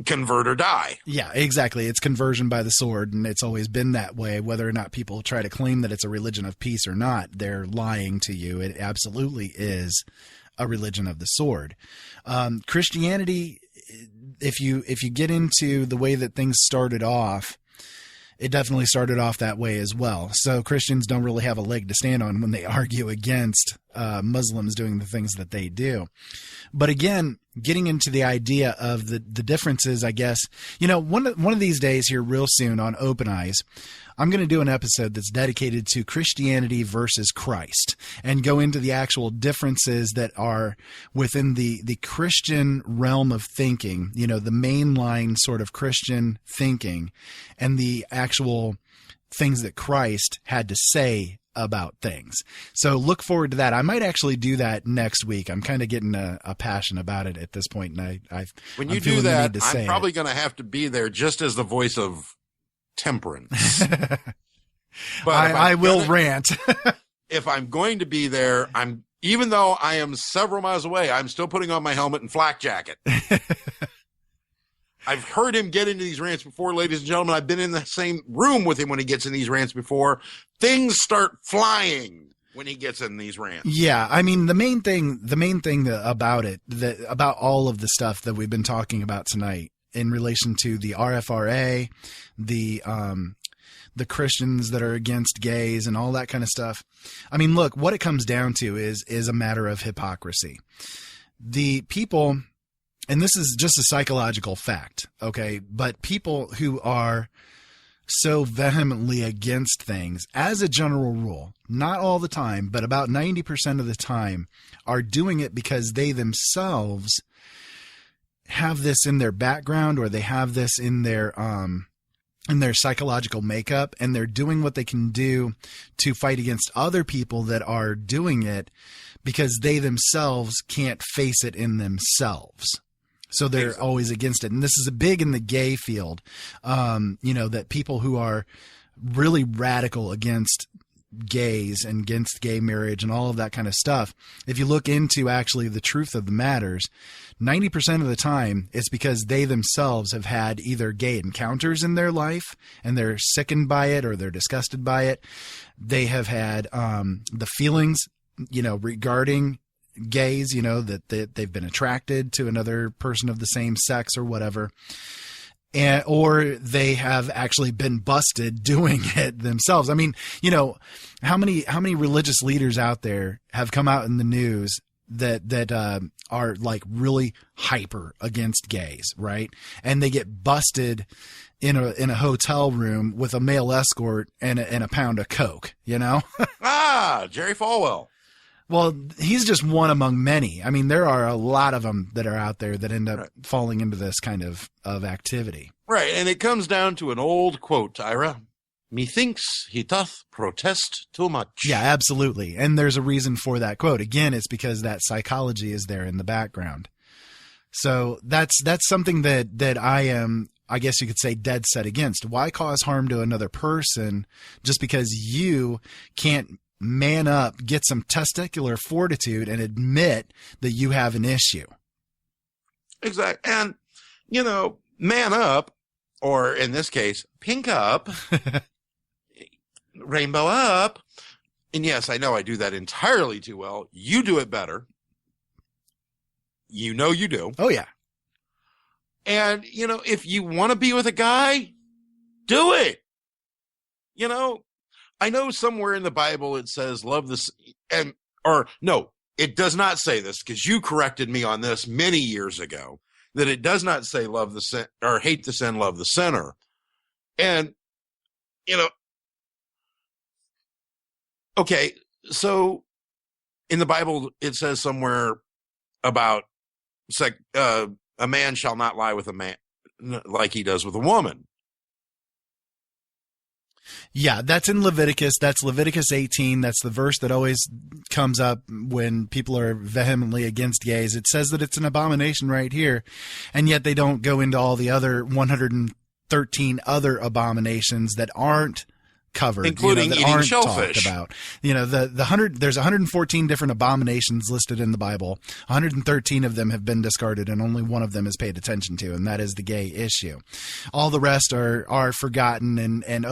convert or die. Yeah, exactly. It's conversion by the sword, and it's always been that way. Whether or not people try to claim that it's a religion of peace or not, they're lying to you. It absolutely is a religion of the sword. Christianity, if you get into the way that things started off, it definitely started off that way as well. So Christians don't really have a leg to stand on when they argue against Muslims doing the things that they do. But again, getting into the idea of the differences, I guess, one of these days here real soon on Open Eyes, I'm going to do an episode that's dedicated to Christianity versus Christ and go into the actual differences that are within the Christian realm of thinking, the mainline sort of Christian thinking and the actual things that Christ had to say about things. So look forward to that. I might actually do that next week. I'm kind of getting a passion about it at this point, and when you do that, I'm probably going to have to be there just as the voice of temperance. But I will rant. If I'm going to be there, even though I am several miles away, I'm still putting on my helmet and flak jacket. I've heard him get into these rants before, ladies and gentlemen. I've been in the same room with him when he gets in these rants before. Things start flying when he gets in these rants. Yeah, I mean, the main thing about it, about all of the stuff that we've been talking about tonight in relation to the RFRA, the Christians that are against gays and all that kind of stuff. I mean, look, what it comes down to is a matter of hypocrisy. The people, and this is just a psychological fact, okay, but people who are so vehemently against things, as a general rule, not all the time, but about 90% of the time, are doing it because they themselves have this in their background, or they have this in their psychological makeup, and they're doing what they can do to fight against other people that are doing it because they themselves can't face it in themselves. So they're always against it. And this is a big in the gay field, that people who are really radical against gays and against gay marriage and all of that kind of stuff, if you look into actually the truth of the matters, 90% of the time it's because they themselves have had either gay encounters in their life and they're sickened by it or they're disgusted by it. They have had the feelings, regarding gays, that they've been attracted to another person of the same sex or whatever. or they have actually been busted doing it themselves. I mean, you know, how many religious leaders out there have come out in the news that are like really hyper against gays, right? And they get busted in a hotel room with a male escort and a pound of coke, you know? Jerry Falwell. Well, he's just one among many. I mean, there are a lot of them that are out there that end up falling into this kind of activity. Right, and it comes down to an old quote, Ira. Methinks he doth protest too much. Yeah, absolutely. And there's a reason for that quote. Again, it's because that psychology is there in the background. So that's something that I am, I guess you could say, dead set against. Why cause harm to another person just because you can't man up, get some testicular fortitude, and admit that you have an issue? Exactly. And, you know, man up, or in this case, pink up, rainbow up. And yes, I know I do that entirely too well. You do it better. You know you do. Oh, yeah. And, you know, if you want to be with a guy, do it. You know, I know somewhere in the Bible it says love this, or no, it does not say this, because you corrected me on this many years ago, that it does not say love the sin, or hate the sin, love the sinner. And, you know, okay, so in the Bible it says somewhere about a man shall not lie with a man like he does with a woman. Yeah, that's in Leviticus. That's Leviticus 18. That's the verse that always comes up when people are vehemently against gays. It says that it's an abomination right here, and yet they don't go into all the other 113 other abominations that aren't covered, including that eating aren't shellfish. talked about. You know, there's 114 different abominations listed in the Bible. 113 of them have been discarded, and only one of them is paid attention to, and that is the gay issue. All the rest are forgotten, and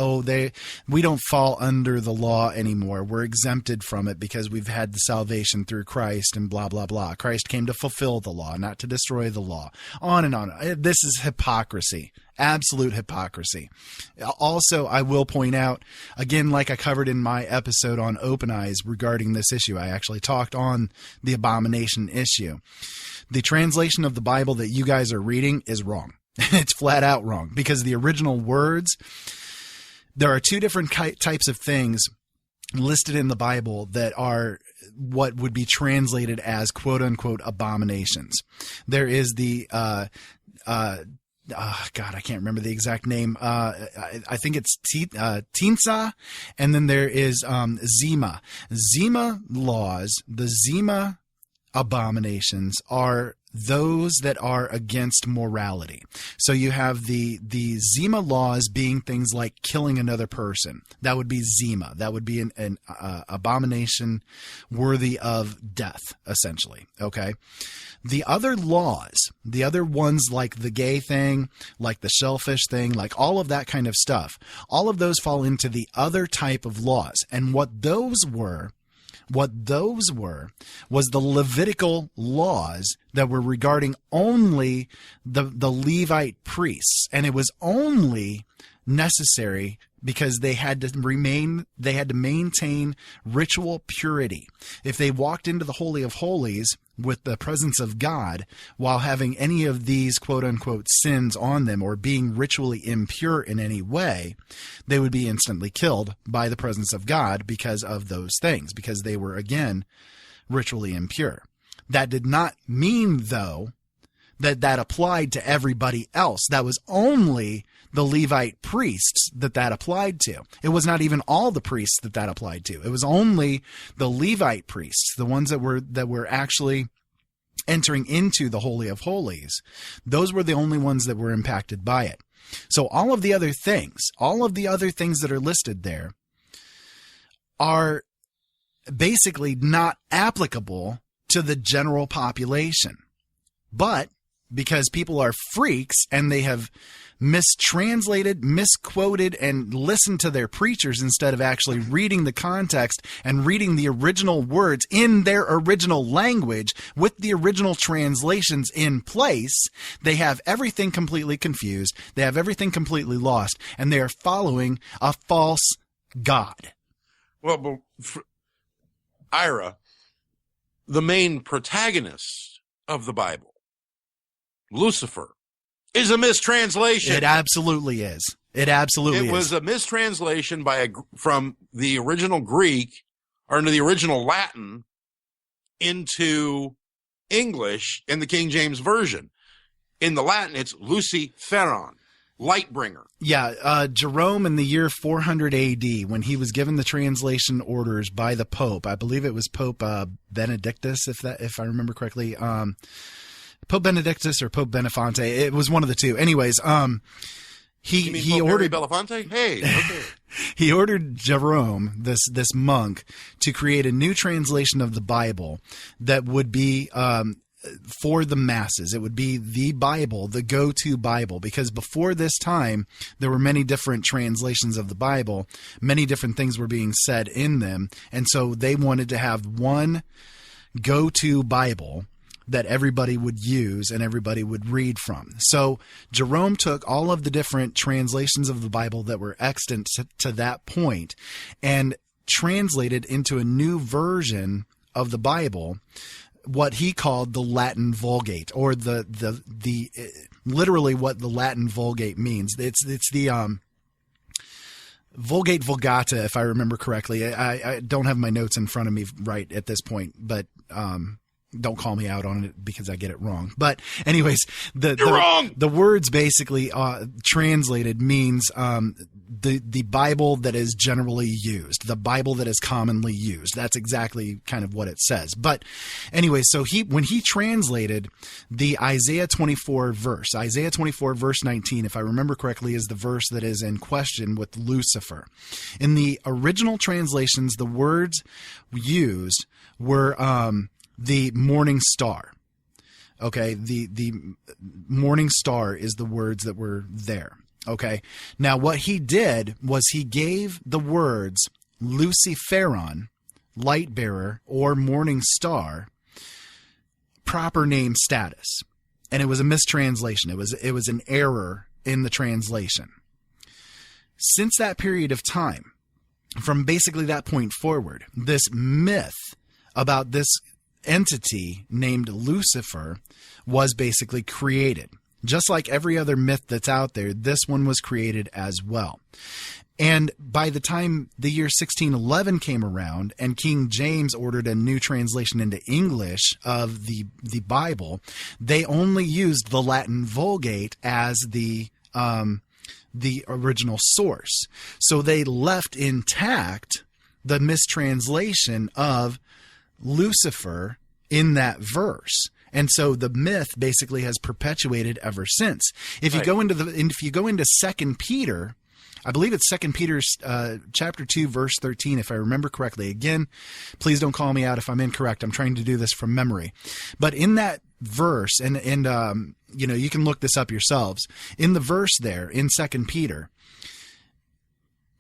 we don't fall under the law anymore. We're exempted from it because we've had the salvation through Christ, and blah blah blah. Christ came to fulfill the law, not to destroy the law. On and on. This is hypocrisy. Absolute hypocrisy. Also, I will point out, again, like I covered in my episode on Open Eyes regarding this issue, I actually talked on the abomination issue. The translation of the Bible that you guys are reading is wrong. It's flat out wrong, because the original words, there are two different types of things listed in the Bible that are what would be translated as quote unquote abominations. There is the God, I can't remember the exact name. I think it's Tinsa, and then there is Zima. Zima laws, the Zima abominations are those that are against morality. So you have the Zima laws being things like killing another person. That would be Zima. That would be an abomination worthy of death, essentially. Okay. The other laws, the other ones like the gay thing, like the shellfish thing, like all of that kind of stuff, all of those fall into the other type of laws. And what those were was the Levitical laws that were regarding only the Levite priests. And it was only necessary because they had to maintain ritual purity. If they walked into the Holy of Holies with the presence of God while having any of these quote unquote sins on them or being ritually impure in any way, they would be instantly killed by the presence of God because of those things, because they were, again, ritually impure. That did not mean, though, that applied to everybody else. That was only the Levite priests that applied to. It was not even all the priests that applied to. It was only the Levite priests, the ones that were actually entering into the Holy of Holies. Those were the only ones that were impacted by it. So all of the other things that are listed there are basically not applicable to the general population. But because people are freaks and they have mistranslated, misquoted, and listened to their preachers instead of actually reading the context and reading the original words in their original language with the original translations in place. They have everything completely confused. They have everything completely lost, and they are following a false god. Well, but Ira, the main protagonist of the Bible, Lucifer, is a mistranslation. It absolutely is. It absolutely is. It was a mistranslation from the original Greek or into the original Latin into English in the King James Version. In the Latin, it's Luciferon, light bringer. Yeah, Jerome in the year 400 AD, when he was given the translation orders by the Pope, I believe it was Pope Benedictus, if I remember correctly, Pope Benedictus or Pope Benefante, it was one of the two. Anyways, he ordered Belafonte. Hey, okay. He ordered Jerome, this monk, to create a new translation of the Bible that would be for the masses. It would be the Bible, the go-to Bible, because before this time, there were many different translations of the Bible. Many different things were being said in them. And so they wanted to have one go-to Bible that everybody would use and everybody would read from. So Jerome took all of the different translations of the Bible that were extant to that point and translated into a new version of the Bible what he called the Latin Vulgate, or the literally what the Latin Vulgate means. It's the Vulgate Vulgata, if I remember correctly. I don't have my notes in front of me right at this point, but don't call me out on it because I get it wrong. But anyways, the words basically translated means the Bible that is generally used, the Bible that is commonly used. That's exactly kind of what it says. But anyway, so when he translated the Isaiah 24 verse 19, if I remember correctly, is the verse that is in question with Lucifer. In the original translations, the words used were the morning star. Okay, the morning star is the words that were there. Okay, now what he did was he gave the words Luciferon, light bearer, or morning star, proper name status, and it was a mistranslation. It was an error in the translation. Since that period of time, from basically that point forward, this myth about this entity named Lucifer was basically created. Just like every other myth that's out there, this one was created as well. And by the time the year 1611 came around and King James ordered a new translation into English of the Bible, they only used the Latin Vulgate as the original source. So they left intact the mistranslation of Lucifer in that verse. And so the myth basically has perpetuated ever since. If you go into 2 Peter, I believe it's 2 Peter chapter 2 verse 13, if I remember correctly. Again, please don't call me out if I'm incorrect. I'm trying to do this from memory. But in that verse, and you can look this up yourselves. In the verse there in 2 Peter,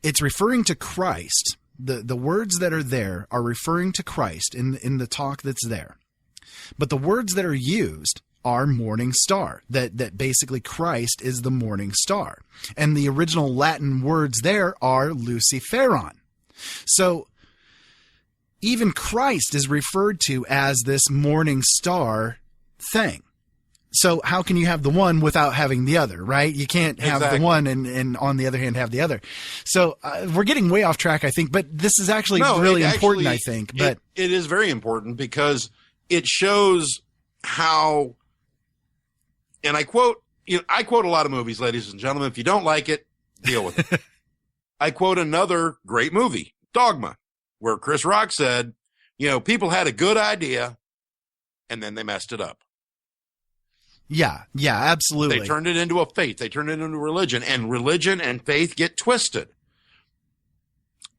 it's referring to Christ. The words that are there are referring to Christ in the talk that's there. But the words that are used are morning star, that basically Christ is the morning star. And the original Latin words there are Luciferon. So even Christ is referred to as this morning star thing. So how can you have the one without having the other, right? You can't have the one and on the other hand have the other. So we're getting way off track, I think, but this is actually really important, I think. But it is very important because it shows how, and I quote a lot of movies, ladies and gentlemen. If you don't like it, deal with it. I quote another great movie, Dogma, where Chris Rock said, people had a good idea and then they messed it up. Yeah, absolutely. They turned it into a faith. They turned it into religion, and religion and faith get twisted.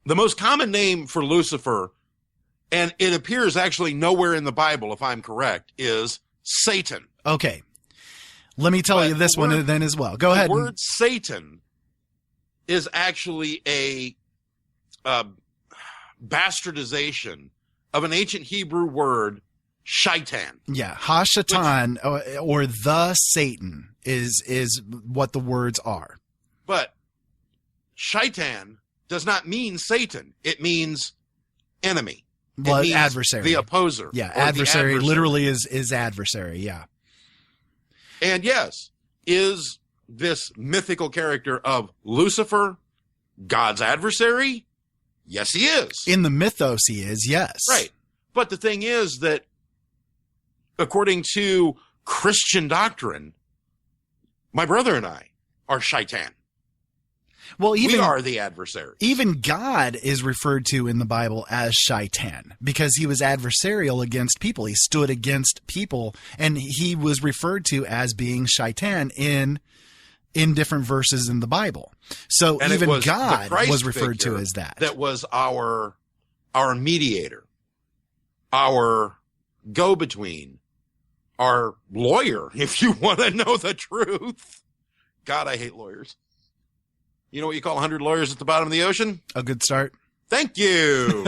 The most common name for Lucifer, and it appears actually nowhere in the Bible, if I'm correct, is Satan. Okay. Let me tell you this one then as well. Go ahead. The word Satan is actually a bastardization of an ancient Hebrew word, shaitan. Yeah, Hashatan, or the Satan is what the words are. But shaitan does not mean Satan. It means enemy. Well, it means adversary. The opposer. Yeah, adversary literally is adversary, yeah. And yes, is this mythical character of Lucifer God's adversary? Yes, he is. In the mythos, he is, yes. Right. But the thing is that according to Christian doctrine, my brother and I are shaitan. Well, we are the adversary. Even God is referred to in the Bible as shaitan because he was adversarial against people. He stood against people, and he was referred to as being shaitan in different verses in the Bible. So and even was God was referred to as that. That was our mediator, our go-between, our lawyer, if you want to know the truth. God, I hate lawyers. You know what you call 100 lawyers at the bottom of the ocean? A good start. Thank you.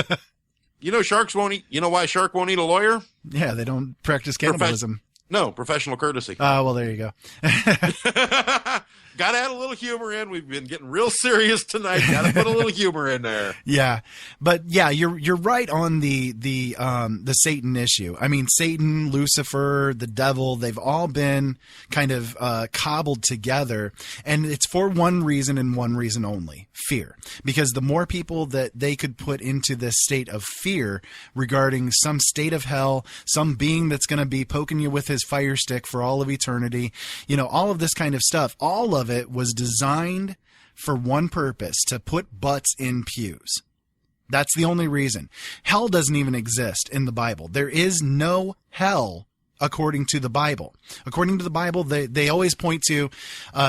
You know sharks won't eat. You know why a shark won't eat a lawyer? Yeah, they don't practice cannibalism. No, professional courtesy. Oh, well, there you go. Got to add a little humor in. We've been getting real serious tonight. Got to put a little humor in there. Yeah, but yeah, you're right on the Satan issue. I mean, Satan, Lucifer, the devil, they've all been kind of cobbled together, and it's for one reason and one reason only: fear. Because the more people that they could put into this state of fear regarding some state of hell, some being that's going to be poking you with his fire stick for all of eternity, all of this kind of stuff, all of it was designed for one purpose: to put butts in pews. That's the only reason. Hell doesn't even exist in the Bible. There is no hell according to the Bible. According to the Bible, they always point to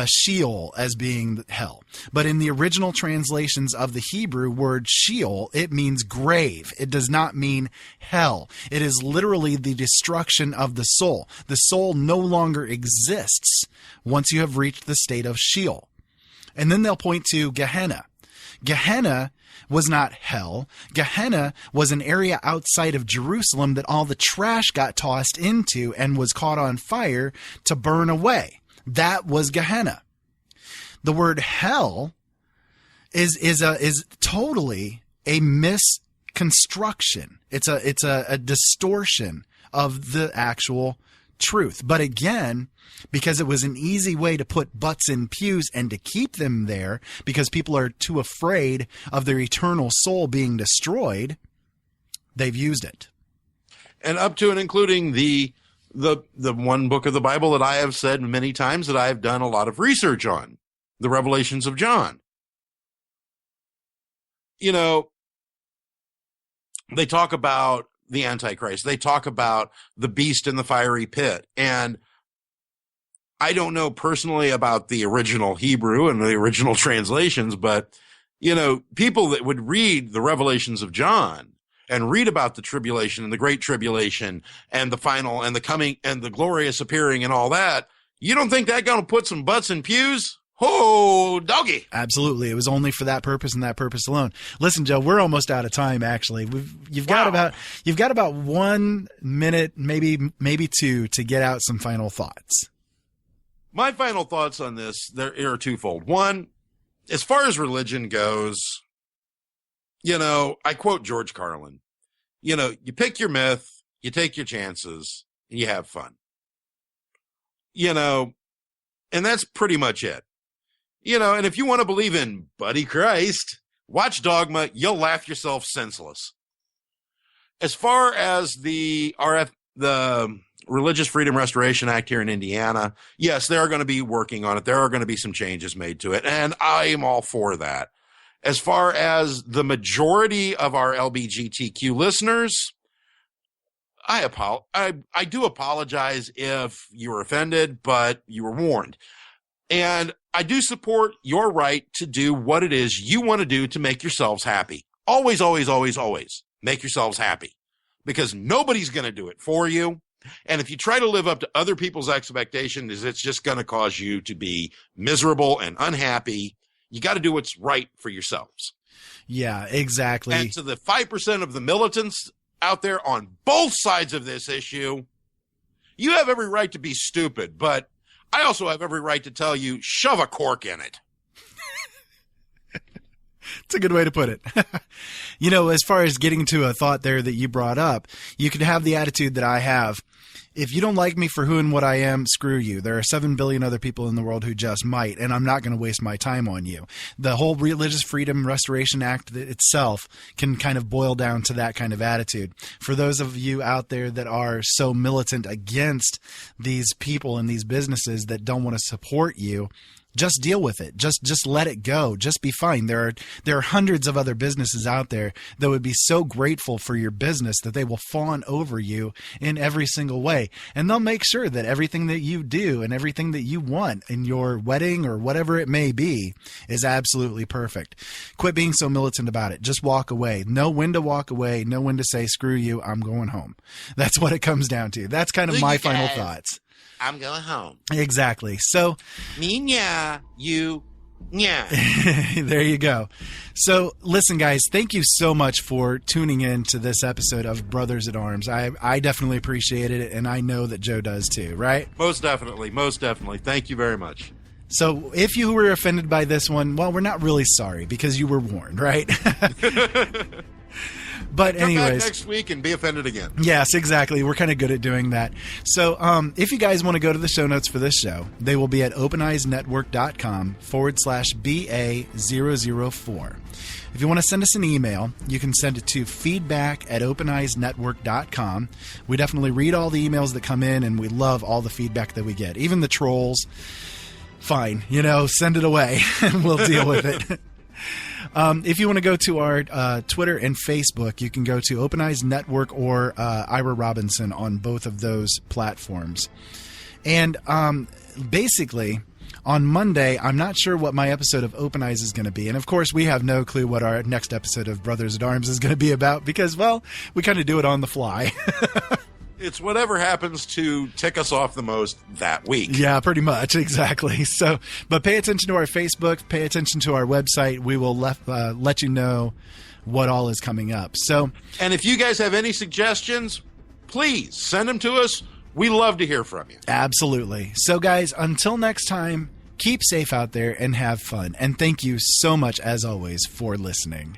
Sheol as being hell. But in the original translations of the Hebrew word Sheol, it means grave. It does not mean hell. It is literally the destruction of the soul. The soul no longer exists once you have reached the state of Sheol. And then they'll point to Gehenna. Gehenna was not hell. Gehenna was an area outside of Jerusalem that all the trash got tossed into and was caught on fire to burn away. That was Gehenna. The word hell is totally a misconstruction. It's a distortion of the actual truth. But again, because it was an easy way to put butts in pews and to keep them there because people are too afraid of their eternal soul being destroyed, they've used it. And up to and including the one book of the Bible that I have said many times that I have done a lot of research on, the Revelations of John. They talk about the Antichrist. They talk about the beast in the fiery pit. And I don't know personally about the original Hebrew and the original translations, but, people that would read the Revelations of John and read about the tribulation and the great tribulation and the final and the coming and the glorious appearing and all that, you don't think that going to put some butts in pews? Oh, doggy. Absolutely. It was only for that purpose and that purpose alone. Listen, Joe, we're almost out of time, actually. You've got about 1 minute, maybe two, to get out some final thoughts. My final thoughts on this, there are twofold. One, as far as religion goes, I quote George Carlin, you pick your myth, you take your chances, and you have fun. And that's pretty much it. And if you want to believe in Buddy Christ, watch Dogma. You'll laugh yourself senseless. As far as the Religious Freedom Restoration Act here in Indiana, yes, they are going to be working on it. There are going to be some changes made to it, and I am all for that. As far as the majority of our LGBTQ listeners, I do apologize if you were offended, but you were warned. And I do support your right to do what it is you want to do to make yourselves happy. Always, always, always, always make yourselves happy, because nobody's going to do it for you. And if you try to live up to other people's expectations, it's just going to cause you to be miserable and unhappy. You got to do what's right for yourselves. Yeah, exactly. And to the 5% of the militants out there on both sides of this issue, you have every right to be stupid, but I also have every right to tell you, shove a cork in it. It's a good way to put it. You know, as far as getting to a thought there that you brought up, you can have the attitude that I have. If you don't like me for who and what I am, screw you. There are 7 billion other people in the world who just might, and I'm not going to waste my time on you. The whole Religious Freedom Restoration Act itself can kind of boil down to that kind of attitude. For those of you out there that are so militant against these people and these businesses that don't want to support you, just deal with it. Just let it go. Just be fine. There are hundreds of other businesses out there that would be so grateful for your business that they will fawn over you in every single way. And they'll make sure that everything that you do and everything that you want in your wedding or whatever it may be is absolutely perfect. Quit being so militant about it. Just walk away. Know when to walk away. Know when to say, screw you, I'm going home. That's what it comes down to. That's kind of my final thoughts. I'm going home. Exactly. So, me, yeah, you, yeah. There you go. So, listen, guys, thank you so much for tuning in to this episode of Brothers at Arms. I definitely appreciated it, and I know that Joe does too, right? Most definitely. Most definitely. Thank you very much. So, if you were offended by this one, well, we're not really sorry because you were warned, right? But anyways, come back next week and be offended again. Yes, exactly. We're kind of good at doing that. So if you guys want to go to the show notes for this show, they will be at openeyesnetwork.com/BA004. If you want to send us an email, you can send it to feedback@openeyesnetwork.com. We definitely read all the emails that come in, and we love all the feedback that we get. Even the trolls, fine, send it away and we'll deal with it. If you want to go to our Twitter and Facebook, you can go to Open Eyes Network or Ira Robinson on both of those platforms. And basically, on Monday, I'm not sure what my episode of Open Eyes is going to be. And, of course, we have no clue what our next episode of Brothers at Arms is going to be about because, well, we kind of do it on the fly. It's whatever happens to tick us off the most that week. Yeah, pretty much. Exactly. So, but pay attention to our Facebook, pay attention to our website. We will let you know what all is coming up. So, and if you guys have any suggestions, please send them to us. We love to hear from you. Absolutely. So, guys, until next time, keep safe out there and have fun. And thank you so much, as always, for listening.